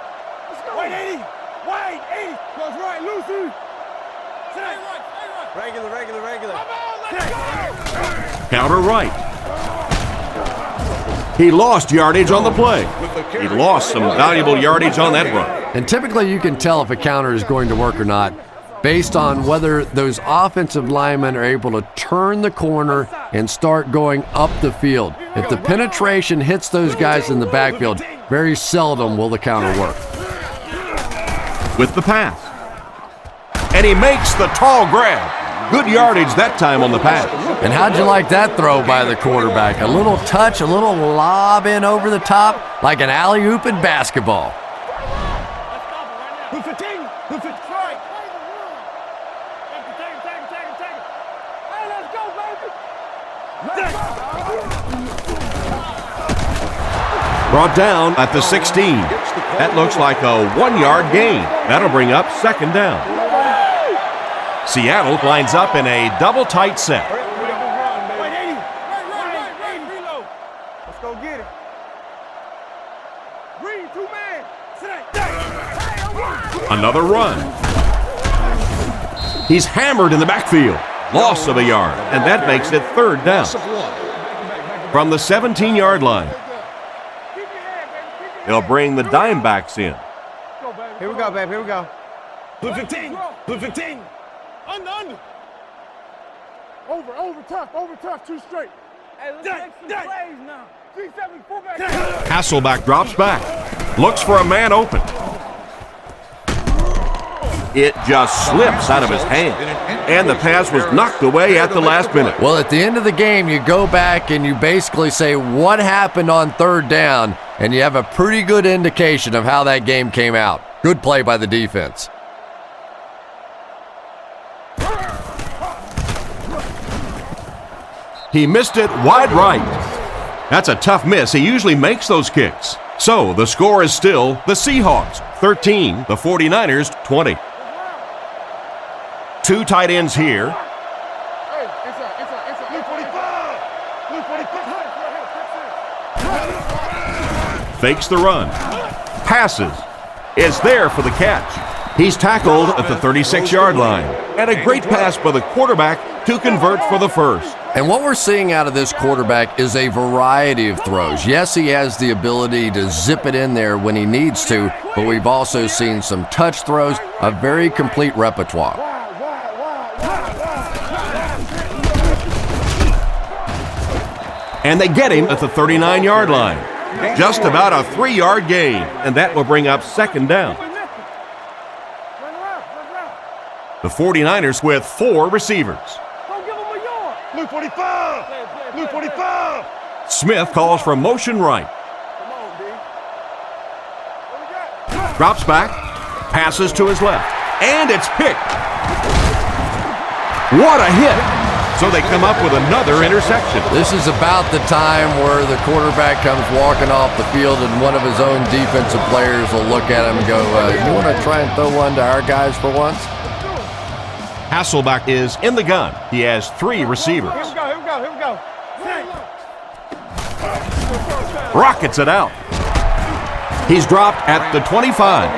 Let's go. Wait, 80. Wait, 80. Goes right, Lucy. Stay right. Regular. Come on, let's go. Counter right. He lost yardage on the play. He lost some valuable yardage on that run. And typically you can tell if a counter is going to work or not based on whether those offensive linemen are able to turn the corner and start going up the field. If the penetration hits those guys in the backfield, very seldom will the counter work. With the pass. And he makes the tall grab. Good yardage that time on the pass. And how'd you like that throw by the quarterback? A little touch, a little lob in over the top, like an alley-oop in basketball. Brought down at the 16. That looks like a 1-yard gain. That'll bring up second down. Seattle lines up in a double tight set. Let's go get it. Green, 2-man. Another run. He's hammered in the backfield. Loss of a yard, and that makes it third down. From the 17-yard line, they'll bring the dime backs in. Here we go, baby. Here we go. Blue 15. Blue 15. Under. Over tough, two straight. Hey, let's make some plays now. 370, fullback. Hasselback drops back. Looks for a man open. It just slips out of his hand. And the pass was knocked away at the last minute. Well, at the end of the game, you go back and you basically say what happened on third down, and you have a pretty good indication of how that game came out. Good play by the defense. He missed it wide right. That's a tough miss. He usually makes those kicks. So the score is still the Seahawks 13, the 49ers 20. Two tight ends here. Hey, it's a Blue 45. Blue 45. Fakes the run. Passes. Is there for the catch. He's tackled at the 36-yard line. And a great pass by the quarterback to convert for the first. And what we're seeing out of this quarterback is a variety of throws. Yes, he has the ability to zip it in there when he needs to, but we've also seen some touch throws, a very complete repertoire. And they get him at the 39-yard line. Just about a 3-yard gain, and that will bring up second down. The 49ers with 4 receivers. Don't give him a yard. Blue 45. Blue 45. Smith calls for motion right. Come on, D. What we got? Drops back, passes to his left, and it's picked. What a hit! So they come up with another interception. This is about the time where the quarterback comes walking off the field and one of his own defensive players will look at him and go, you want to try and throw one to our guys for once? Hasselback is in the gun. He has 3 receivers. Here we go. Rockets it out. He's dropped at the 25.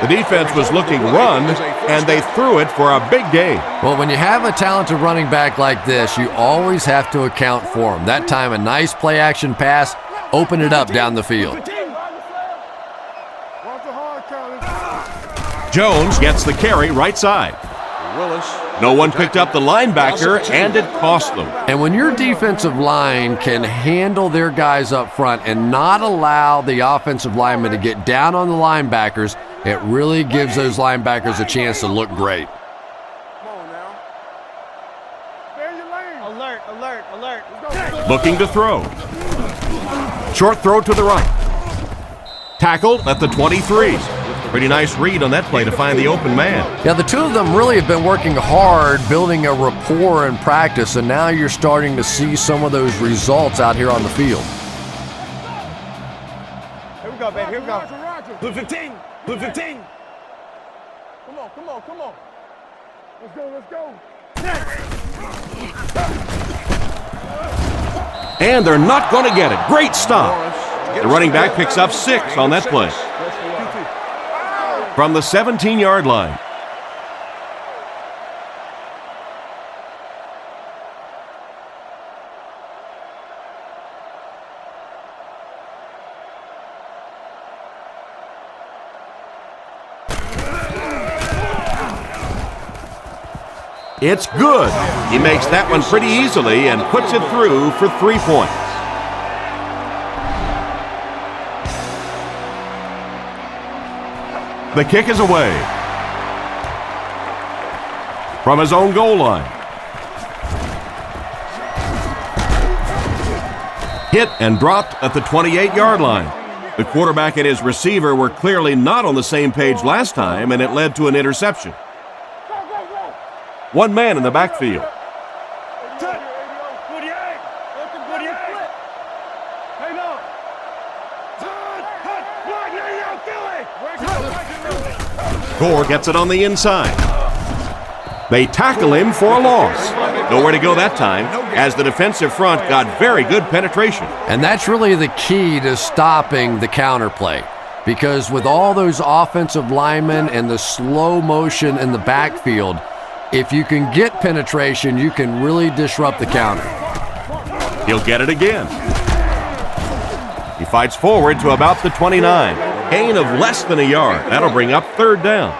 The defense was looking run, and they threw it for a big gain. Well, when you have a talented running back like this, you always have to account for him. That time, a nice play-action pass, open it up down the field. Jones gets the carry right side. No one picked up the linebacker, and it cost them. And when your defensive line can handle their guys up front and not allow the offensive linemen to get down on the linebackers, it really gives those linebackers a chance to look great. Come on now. Stay in your lane. Alert. Looking to throw. Short throw to the right. Tackled at the 23. Pretty nice read on that play to find the open man. Yeah, the two of them really have been working hard, building a rapport in practice, and now you're starting to see some of those results out here on the field. Here we go, baby. Here we go. Blue 15. Blue 15. Come on. Let's go. And they're not going to get it. Great stop. The running back picks up 6 on that play. From the 17-yard line. It's good. He makes that one pretty easily and puts it through for 3 points. The kick is away. From his own goal line. Hit and dropped at the 28-yard line. The quarterback and his receiver were clearly not on the same page last time, and it led to an interception. One man in the backfield. Gore gets it on the inside. They tackle him for a loss. Nowhere to go that time, as the defensive front got very good penetration. And that's really the key to stopping the counterplay. Because with all those offensive linemen and the slow motion in the backfield, if you can get penetration, you can really disrupt the counter. He'll get it again. He fights forward to about the 29. Gain of less than a yard. That'll bring up third down.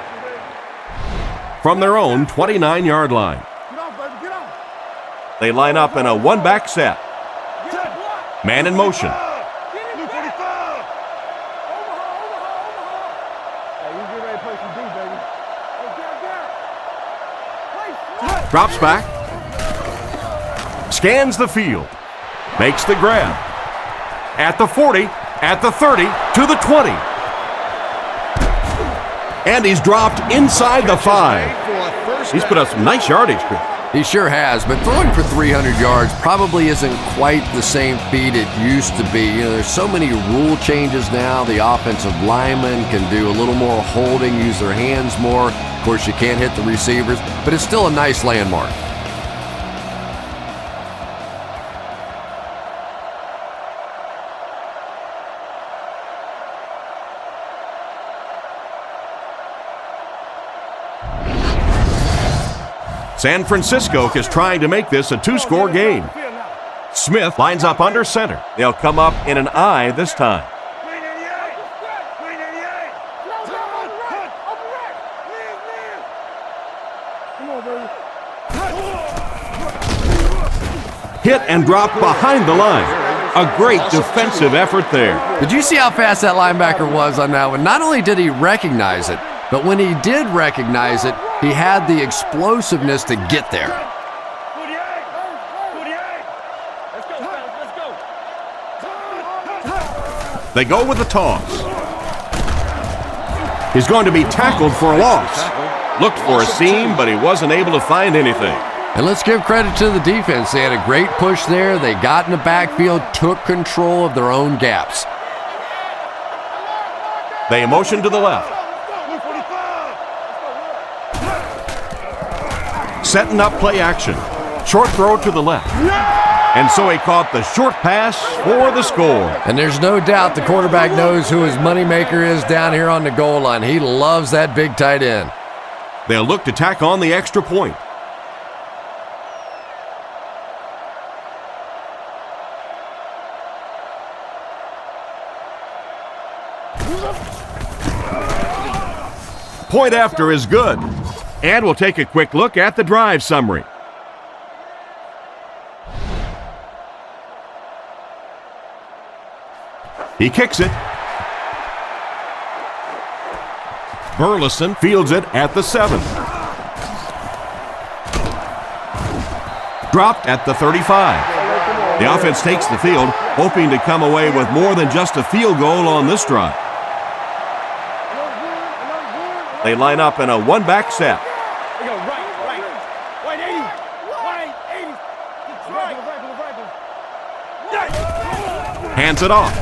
From their own 29-yard line. They line up in a one-back set. Man in motion. Drops back. Scans the field. Makes the grab. At the 40, at the 30, to the 20. And he's dropped inside the 5. He's put up some nice yardage, Chris. He sure has, but throwing for 300 yards probably isn't quite the same feat it used to be. You know, there's so many rule changes now. The offensive linemen can do a little more holding, use their hands more. Of course, you can't hit the receivers, but it's still a nice landmark. San Francisco is trying to make this a two-score game. Smith lines up under center. They'll come up in an I this time. Hit and drop behind the line. A great defensive effort there. Did you see how fast that linebacker was on that one? Not only did he recognize it, but when he did recognize it, he had the explosiveness to get there. They go with the toss. He's going to be tackled for a loss. Looked for a seam, but he wasn't able to find anything. And let's give credit to the defense. They had a great push there. They got in the backfield, took control of their own gaps. They motion to the left. Setting up play action. Short throw to the left. And so he caught the short pass for the score. And there's no doubt the quarterback knows who his moneymaker is down here on the goal line. He loves that big tight end. They'll look to tack on the extra point. Point after is good. And we'll take a quick look at the drive summary. He kicks it. Burleson fields it at the 7. Dropped at the 35. The offense takes the field, hoping to come away with more than just a field goal on this drive. They line up in a one-back set. Hands it off.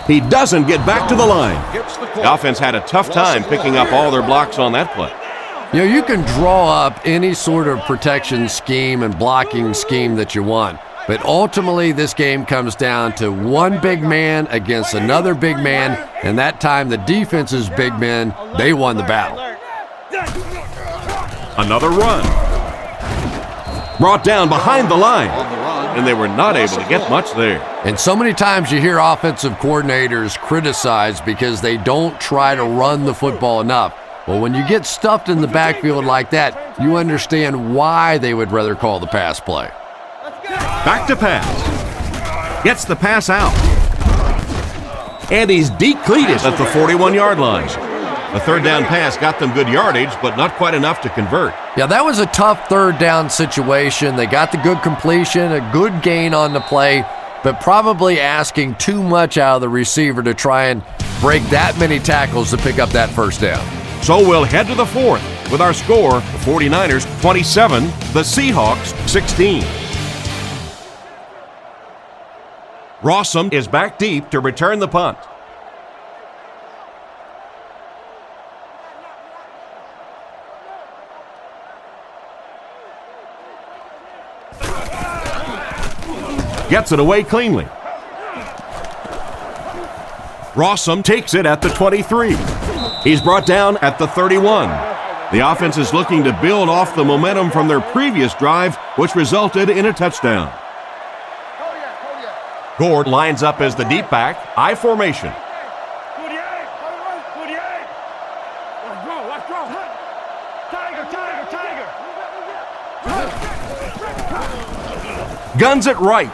He doesn't get back to the line. The offense had a tough time picking up all their blocks on that play. You know, you can draw up any sort of protection scheme and blocking scheme that you want, but ultimately this game comes down to one big man against another big man, and that time the defense's big men, they won the battle. Another run. Brought down behind the line, and they were not able to get much there. And so many times you hear offensive coordinators criticized because they don't try to run the football enough. Well, when you get stuffed in the backfield like that, you understand why they would rather call the pass play. Back to pass. Gets the pass out. And he's decleated at the 41-yard line. The third down pass got them good yardage, but not quite enough to convert. Yeah, that was a tough third down situation. They got the good completion, a good gain on the play, but probably asking too much out of the receiver to try and break that many tackles to pick up that first down. So we'll head to the fourth with our score, the 49ers 27, the Seahawks 16. Rossum is back deep to return the punt. Gets it away cleanly. Rossum takes it at the 23. He's brought down at the 31. The offense is looking to build off the momentum from their previous drive, which resulted in a touchdown. Gord lines up as the deep back, I formation. Guns it right.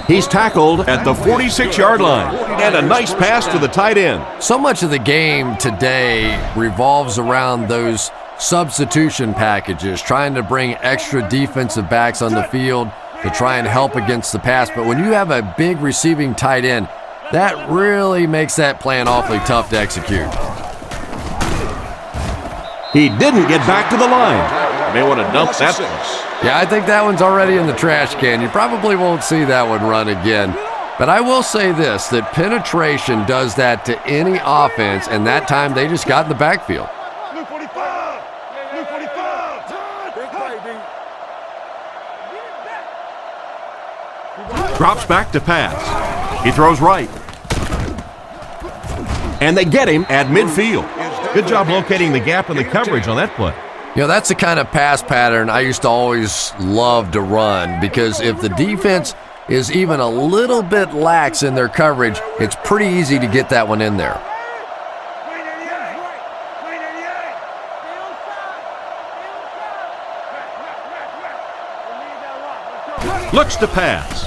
He's tackled at the 46-yard line. And a nice pass to the tight end. So much of the game today revolves around those substitution packages, trying to bring extra defensive backs on the field to try and help against the pass. But when you have a big receiving tight end, that really makes that plan awfully tough to execute. He didn't get back to the line. May want to dump that. Yeah, I think that one's already in the trash can. You probably won't see that one run again. But I will say this, that penetration does that to any offense, and that time they just got in the backfield. Blue 45! Blue 45! Big play, D. Drops back to pass. He throws right. And they get him at midfield. Good job locating the gap in the coverage on that play. You know, that's the kind of pass pattern I used to always love to run, because if the defense is even a little bit lax in their coverage, it's pretty easy to get that one in there. Looks to pass.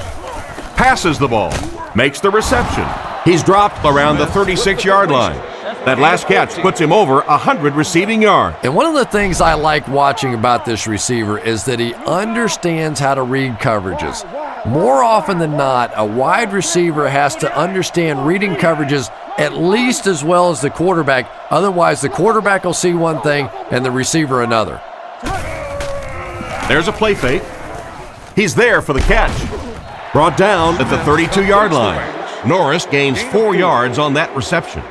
Passes the ball. Makes the reception. He's dropped around the 36-yard line. That last catch puts him over 100 receiving yards. And one of the things I like watching about this receiver is that he understands how to read coverages. More often than not, a wide receiver has to understand reading coverages at least as well as the quarterback. Otherwise, the quarterback will see one thing and the receiver another. There's a play fake. He's there for the catch. Brought down at the 32-yard line. Norris gains 4 yards on that reception.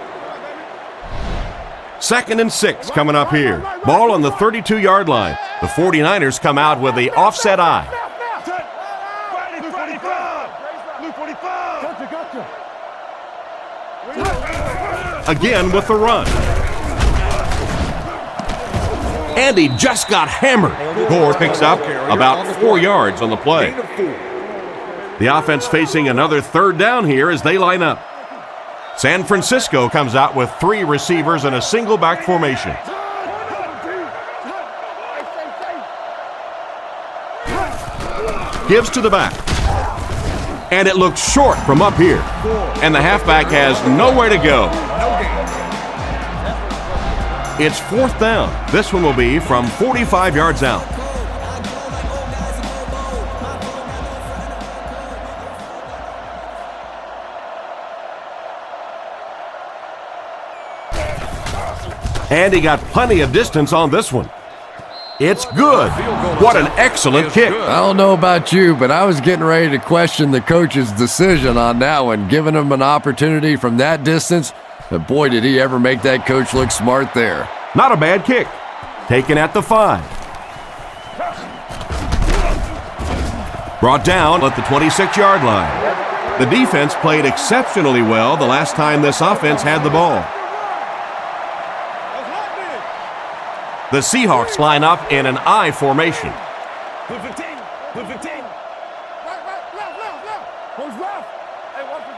2nd and 6 coming up here. Ball on the 32-yard line. The 49ers come out with the offset eye. Again with the run. And he just got hammered. Gore picks up about 4 yards on the play. The offense facing another 3rd down here as they line up. San Francisco comes out with 3 receivers in a single back formation. Gives to the back. And it looks short from up here. And the halfback has nowhere to go. It's 4th down. This one will be from 45 yards out. And he got plenty of distance on this one. It's good. What an excellent kick. I don't know about you, but I was getting ready to question the coach's decision on that one, giving him an opportunity from that distance. But boy, did he ever make that coach look smart there. Not a bad kick. Taken at the 5. Brought down at the 26-yard line. The defense played exceptionally well the last time this offense had the ball. The Seahawks line up in an I formation. Blue 15. Blue 15. Left. Who's left? Hey, watch the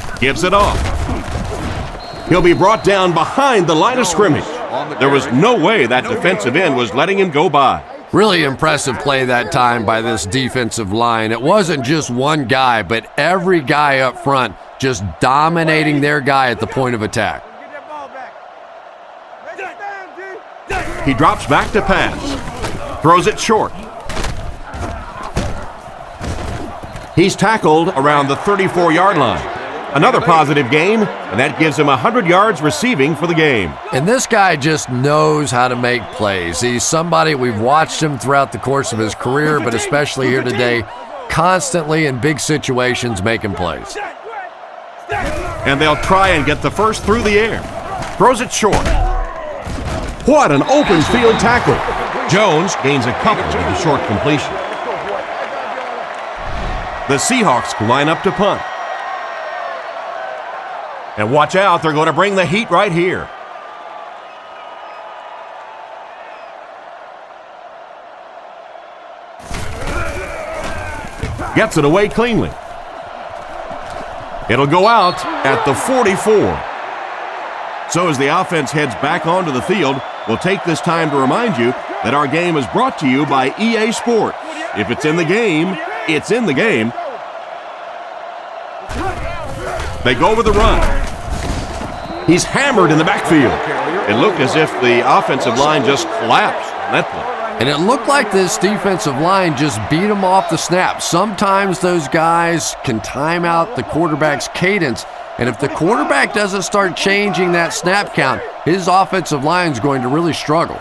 flag. Gives it off. He'll be brought down behind the line of scrimmage. There was no way that defensive end was letting him go by. Really impressive play that time by this defensive line. It wasn't just one guy, but every guy up front just dominating their guy at the point of attack. He drops back to pass. Throws it short. He's tackled around the 34-yard line. Another positive game, and that gives him 100 yards receiving for the game. And this guy just knows how to make plays. He's somebody, we've watched him throughout the course of his career, but especially here today, constantly in big situations making plays. And they'll try and get the first through the air. Throws it short. What an open field tackle. Jones gains a couple with a short completion. The Seahawks line up to punt. And watch out, they're going to bring the heat right here. Gets it away cleanly. It'll go out at the 44. So as the offense heads back onto the field, we'll take this time to remind you that our game is brought to you by EA Sports. If it's in the game, it's in the game. They go with the run. He's hammered in the backfield. It looked as if the offensive line just collapsed on that play. And it looked like this defensive line just beat him off the snap. Sometimes those guys can time out the quarterback's cadence, and if the quarterback doesn't start changing that snap count, his offensive line is going to really struggle.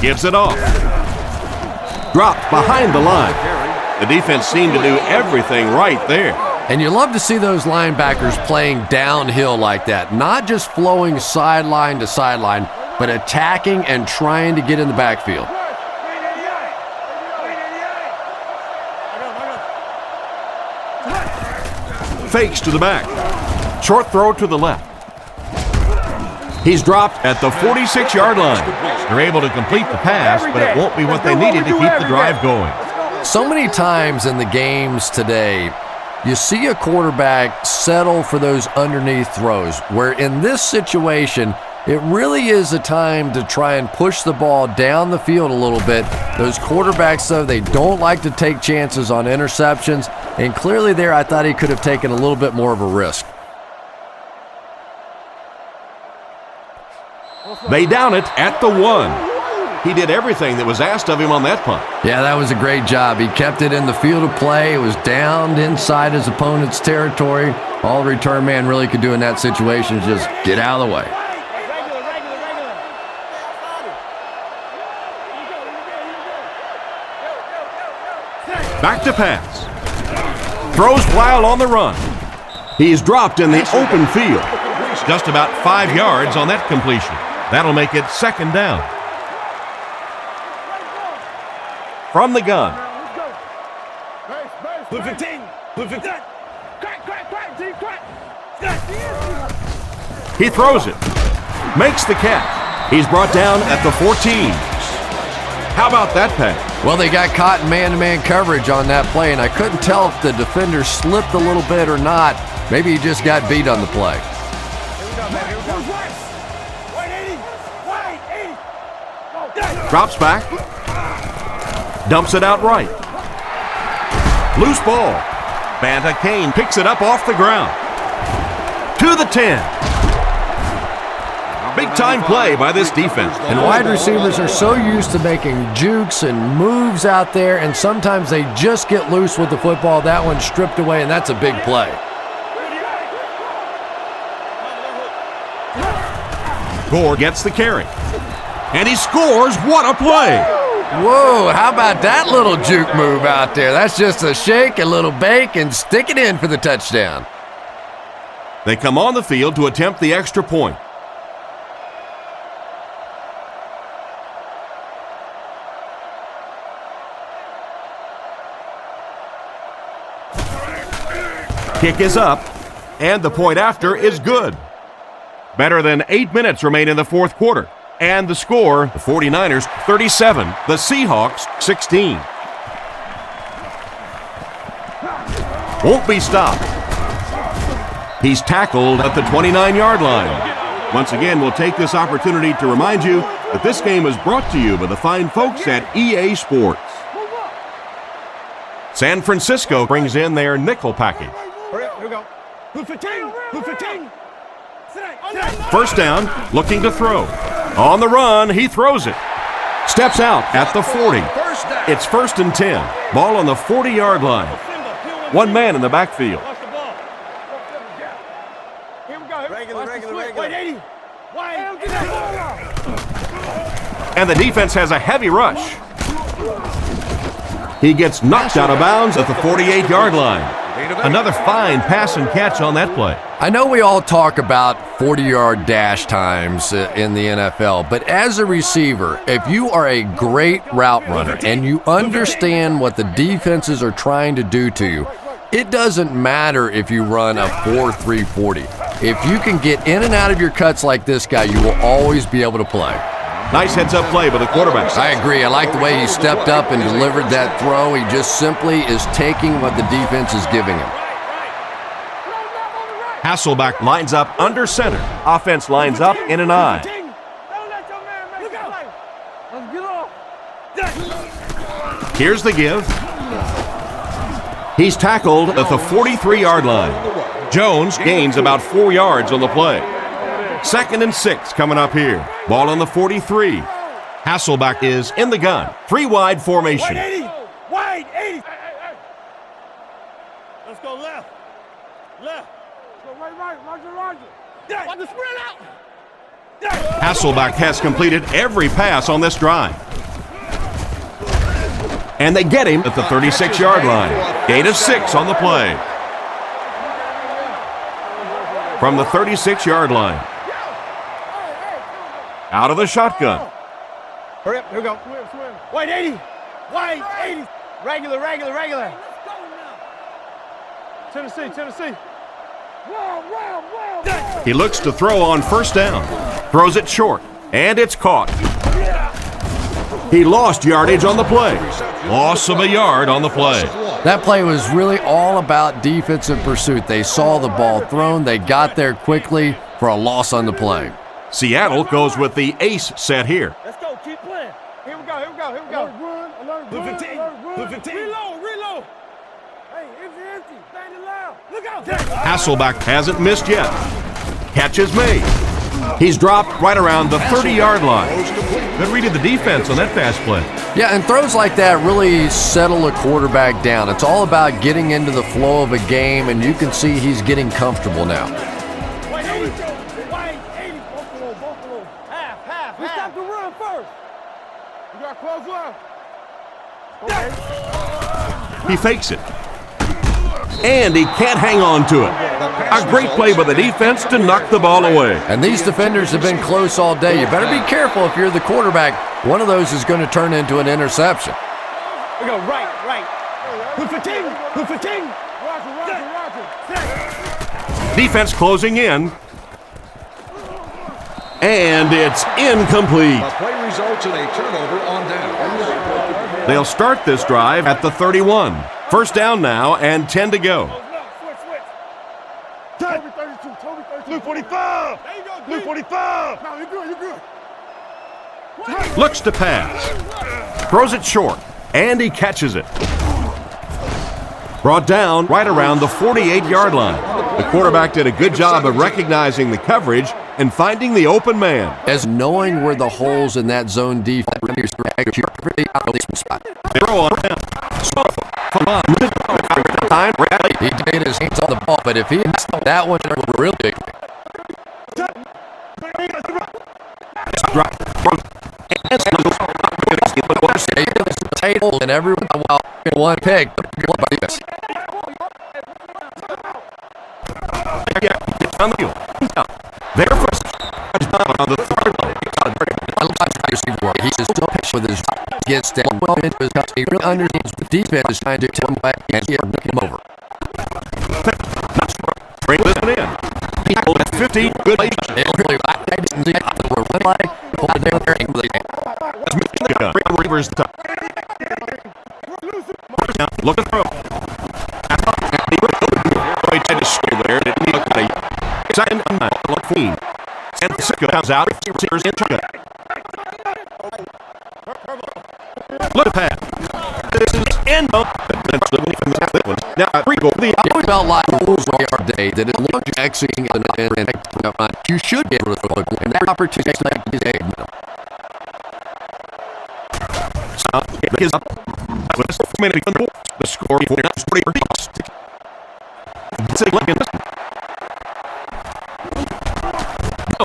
Gives it off. Dropped behind the line. The defense seemed to do everything right there. And you love to see those linebackers playing downhill like that, not just flowing sideline to sideline, but attacking and trying to get in the backfield. Fakes to the back. Short throw to the left. He's dropped at the 46-yard line. They're able to complete the pass, but it won't be what they needed to keep the drive going. So many times in the games today, you see a quarterback settle for those underneath throws, where in this situation, it really is a time to try and push the ball down the field a little bit. Those quarterbacks, though, they don't like to take chances on interceptions, and clearly there I thought he could have taken a little bit more of a risk. They down it at the 1. He did everything that was asked of him on that punt. Yeah, that was a great job. He kept it in the field of play. It was down inside his opponent's territory. All the return man really could do in that situation is just get out of the way. Back to pass. Throws while on the run. He's dropped in the open field. Just about 5 yards on that completion. That'll make it second down. From the gun. Blue 15. Blue 15. He throws it. Makes the catch. He's brought down at the 14. How about that pass? Well, they got caught in man-to-man coverage on that play, and I couldn't tell if the defender slipped a little bit or not. Maybe he just got beat on the play. Drops back. Dumps it out right. Loose ball. Banta Kane picks it up off the ground. To the 10. Big-time play by this defense. And wide receivers are so used to making jukes and moves out there, and sometimes they just get loose with the football. That one's stripped away, and that's a big play. Gore gets the carry. And he scores. What a play! Whoa, how about that little juke move out there? That's just a shake, a little bake, and stick it in for the touchdown. They come on the field to attempt the extra point. Kick is up, and the point after is good. Better than 8 minutes remain in the fourth quarter. And the score, the 49ers 37, the Seahawks 16. Won't be stopped. He's tackled at the 29-yard line. Once again, we'll take this opportunity to remind you that this game is brought to you by the fine folks at EA Sports. San Francisco brings in their nickel package. Here we go. Blue 15. Blue 15. First down, looking to throw. On the run, he throws it. Steps out at the 40. It's 1st and 10. Ball on the 40-yard line. One man in the backfield. And the defense has a heavy rush. He gets knocked out of bounds at the 48-yard line. Another fine pass and catch on that play. I know we all talk about 40-yard dash times in the NFL, but as a receiver, if you are a great route runner and you understand what the defenses are trying to do to you, it doesn't matter if you run a 4.3 40. If you can get in and out of your cuts like this guy, you will always be able to play. Nice heads-up play by the quarterback. I agree. I like the way he stepped up and delivered that throw. He just simply is taking what the defense is giving him. Hasselback lines up under center. Offense lines up in an I. Don't let your man make a play. Let's get off. Here's the give. He's tackled at the 43-yard line. Jones gains about 4 yards on the play. 2nd and 6 coming up here. Ball on the 43. Hasselback is in the gun. 3 wide formation. Wide 80. Wide 80. Let's go left. Left. Go right. Roger. Watch the sprint out. Hasselback has completed every pass on this drive. And they get him at the 36-yard line. Gain of 6 on the play. From the 36-yard line. Out of the shotgun. Hurry up. Here we go. Swim. Wide 80. Wide 80. Regular. Tennessee. Wow. He looks to throw on first down. Throws it short. And it's caught. He lost yardage on the play. Loss of a yard on the play. That play was really all about defensive pursuit. They saw the ball thrown. They got there quickly for a loss on the play. Seattle goes with the ace set here. Let's go. Keep playing. Here we go. Alert, run. Reload. Hey, empty. Stand it loud. Look out. Hasselback hasn't missed yet. Catch is made. He's dropped right around the 30-yard line. Good read of the defense on that pass play. Yeah, and throws like that really settle a quarterback down. It's all about getting into the flow of a game, and you can see he's getting comfortable now. Wide 80. Buffalo. Half. We stop the run first. We got close left. He fakes it. And he can't hang on to it. A great play by the defense to knock the ball away. And these defenders have been close all day. You better be careful if you're the quarterback. One of those is going to turn into an interception. We go right. Who 15? Roger. Defense closing in. And it's incomplete. The play results in a turnover on down. They'll start this drive at the 31. First down now and 10 to go. Switch. Toby 32. Luke 45. Luke 45. No, you're good. Looks to pass. Throws it short. And he catches it. Brought down right around the 48-yard line. The quarterback did a good job of recognizing the coverage and finding the open man. As knowing where the holes in that zone defense spot. Throw on down. He did his hands on the ball, but if he missed that one, it was real big. And everyone, well, one pick. There first on the third line. He's still pitching with his gets down well into his touch. He really understands the defense is trying to tell him back and knock him over. Bring this one in. People at 50, good play. Look at throw. He tried to steal there. Second and 9. San Francisco comes out. Receivers in shotgun. Look at that. This is end up. Now, I always felt like the rules of our day that as long as you're executing and you should be able to throw it. And that opportunity is like his aid. Is up. With 4 minutes on the board. The score is 40.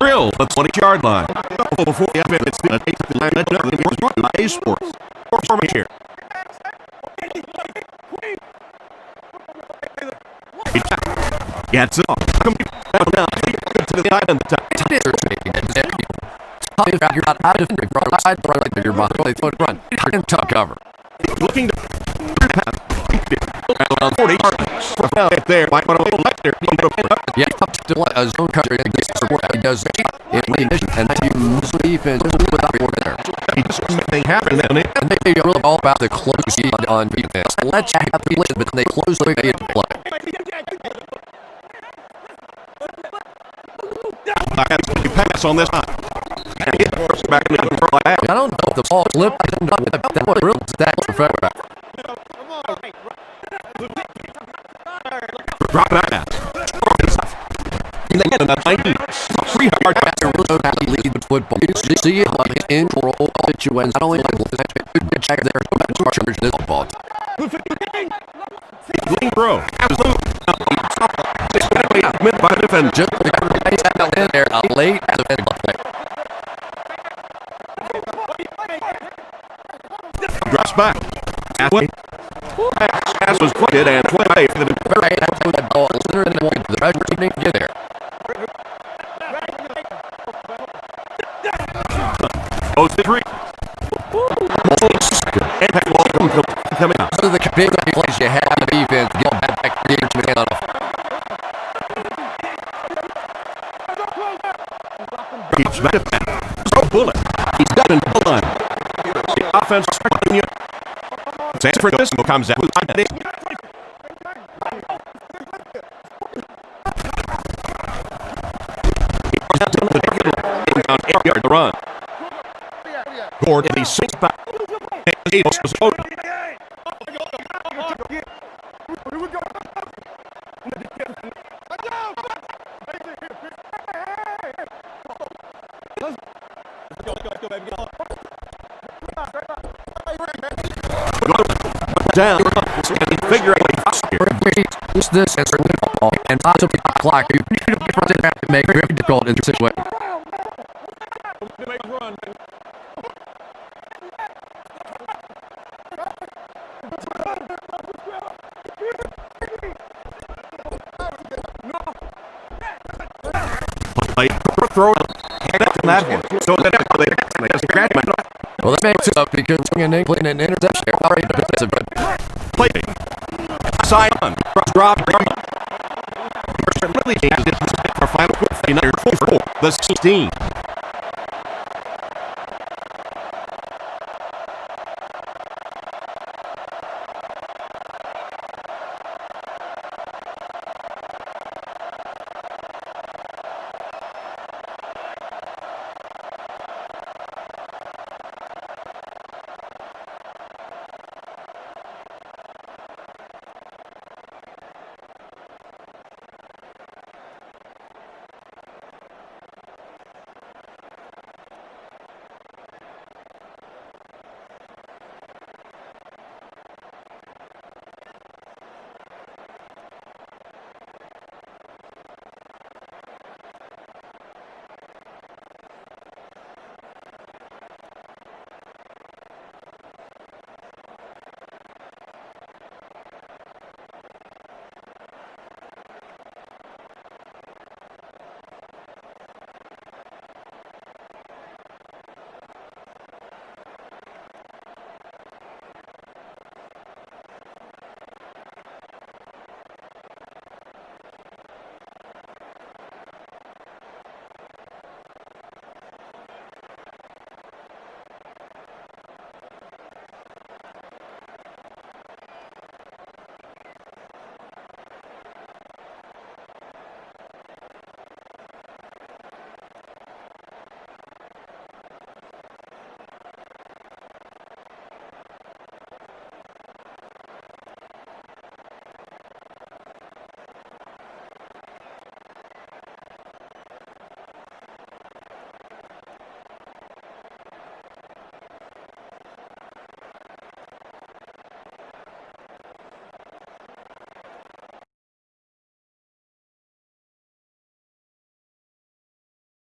Drill at the 20-yard line. Before the event, it's the line that does A Sports. Forming here. Gets it off. Come down to the island. You're not out of the side right your body. They foot run. Tough cover. Looking to pass. Around 40 yards. Right there. Might want to left there. Yeah, up to a zone country and gets support. He does in recognition and you lose the defense without order there. He just something happened then. And they are really all about the close on defense. Let's have the play, but they close the way to play. Pass on this time. And he back in the flag. I don't know if the ball slipped. That was real stat for February. Drop back. And they get a 90. 300 pass. Really know how to lead with football. You see it in control situations. Not only like the check there, but charge this ball. Lean throw. Mid by the defender. Just in there, late as a drops back. Halfway. Pass was cleared and 20 for the that ball. The pressure team didn't get there. Goes to 3. Impact ball coming out. So the big plays you have the defense get back here to the off. Keeps back. Throw bullet. He's done in the line. The offense San Francisco comes out with it. Down 8 yard the run. Gordon the 6 back. Down. Figure out this and possibly clock. You have to make it very difficult in the situation. Throw that one. So that well, that makes it up because an interception. Play. Side on. Drop. Really for final 4. The 16.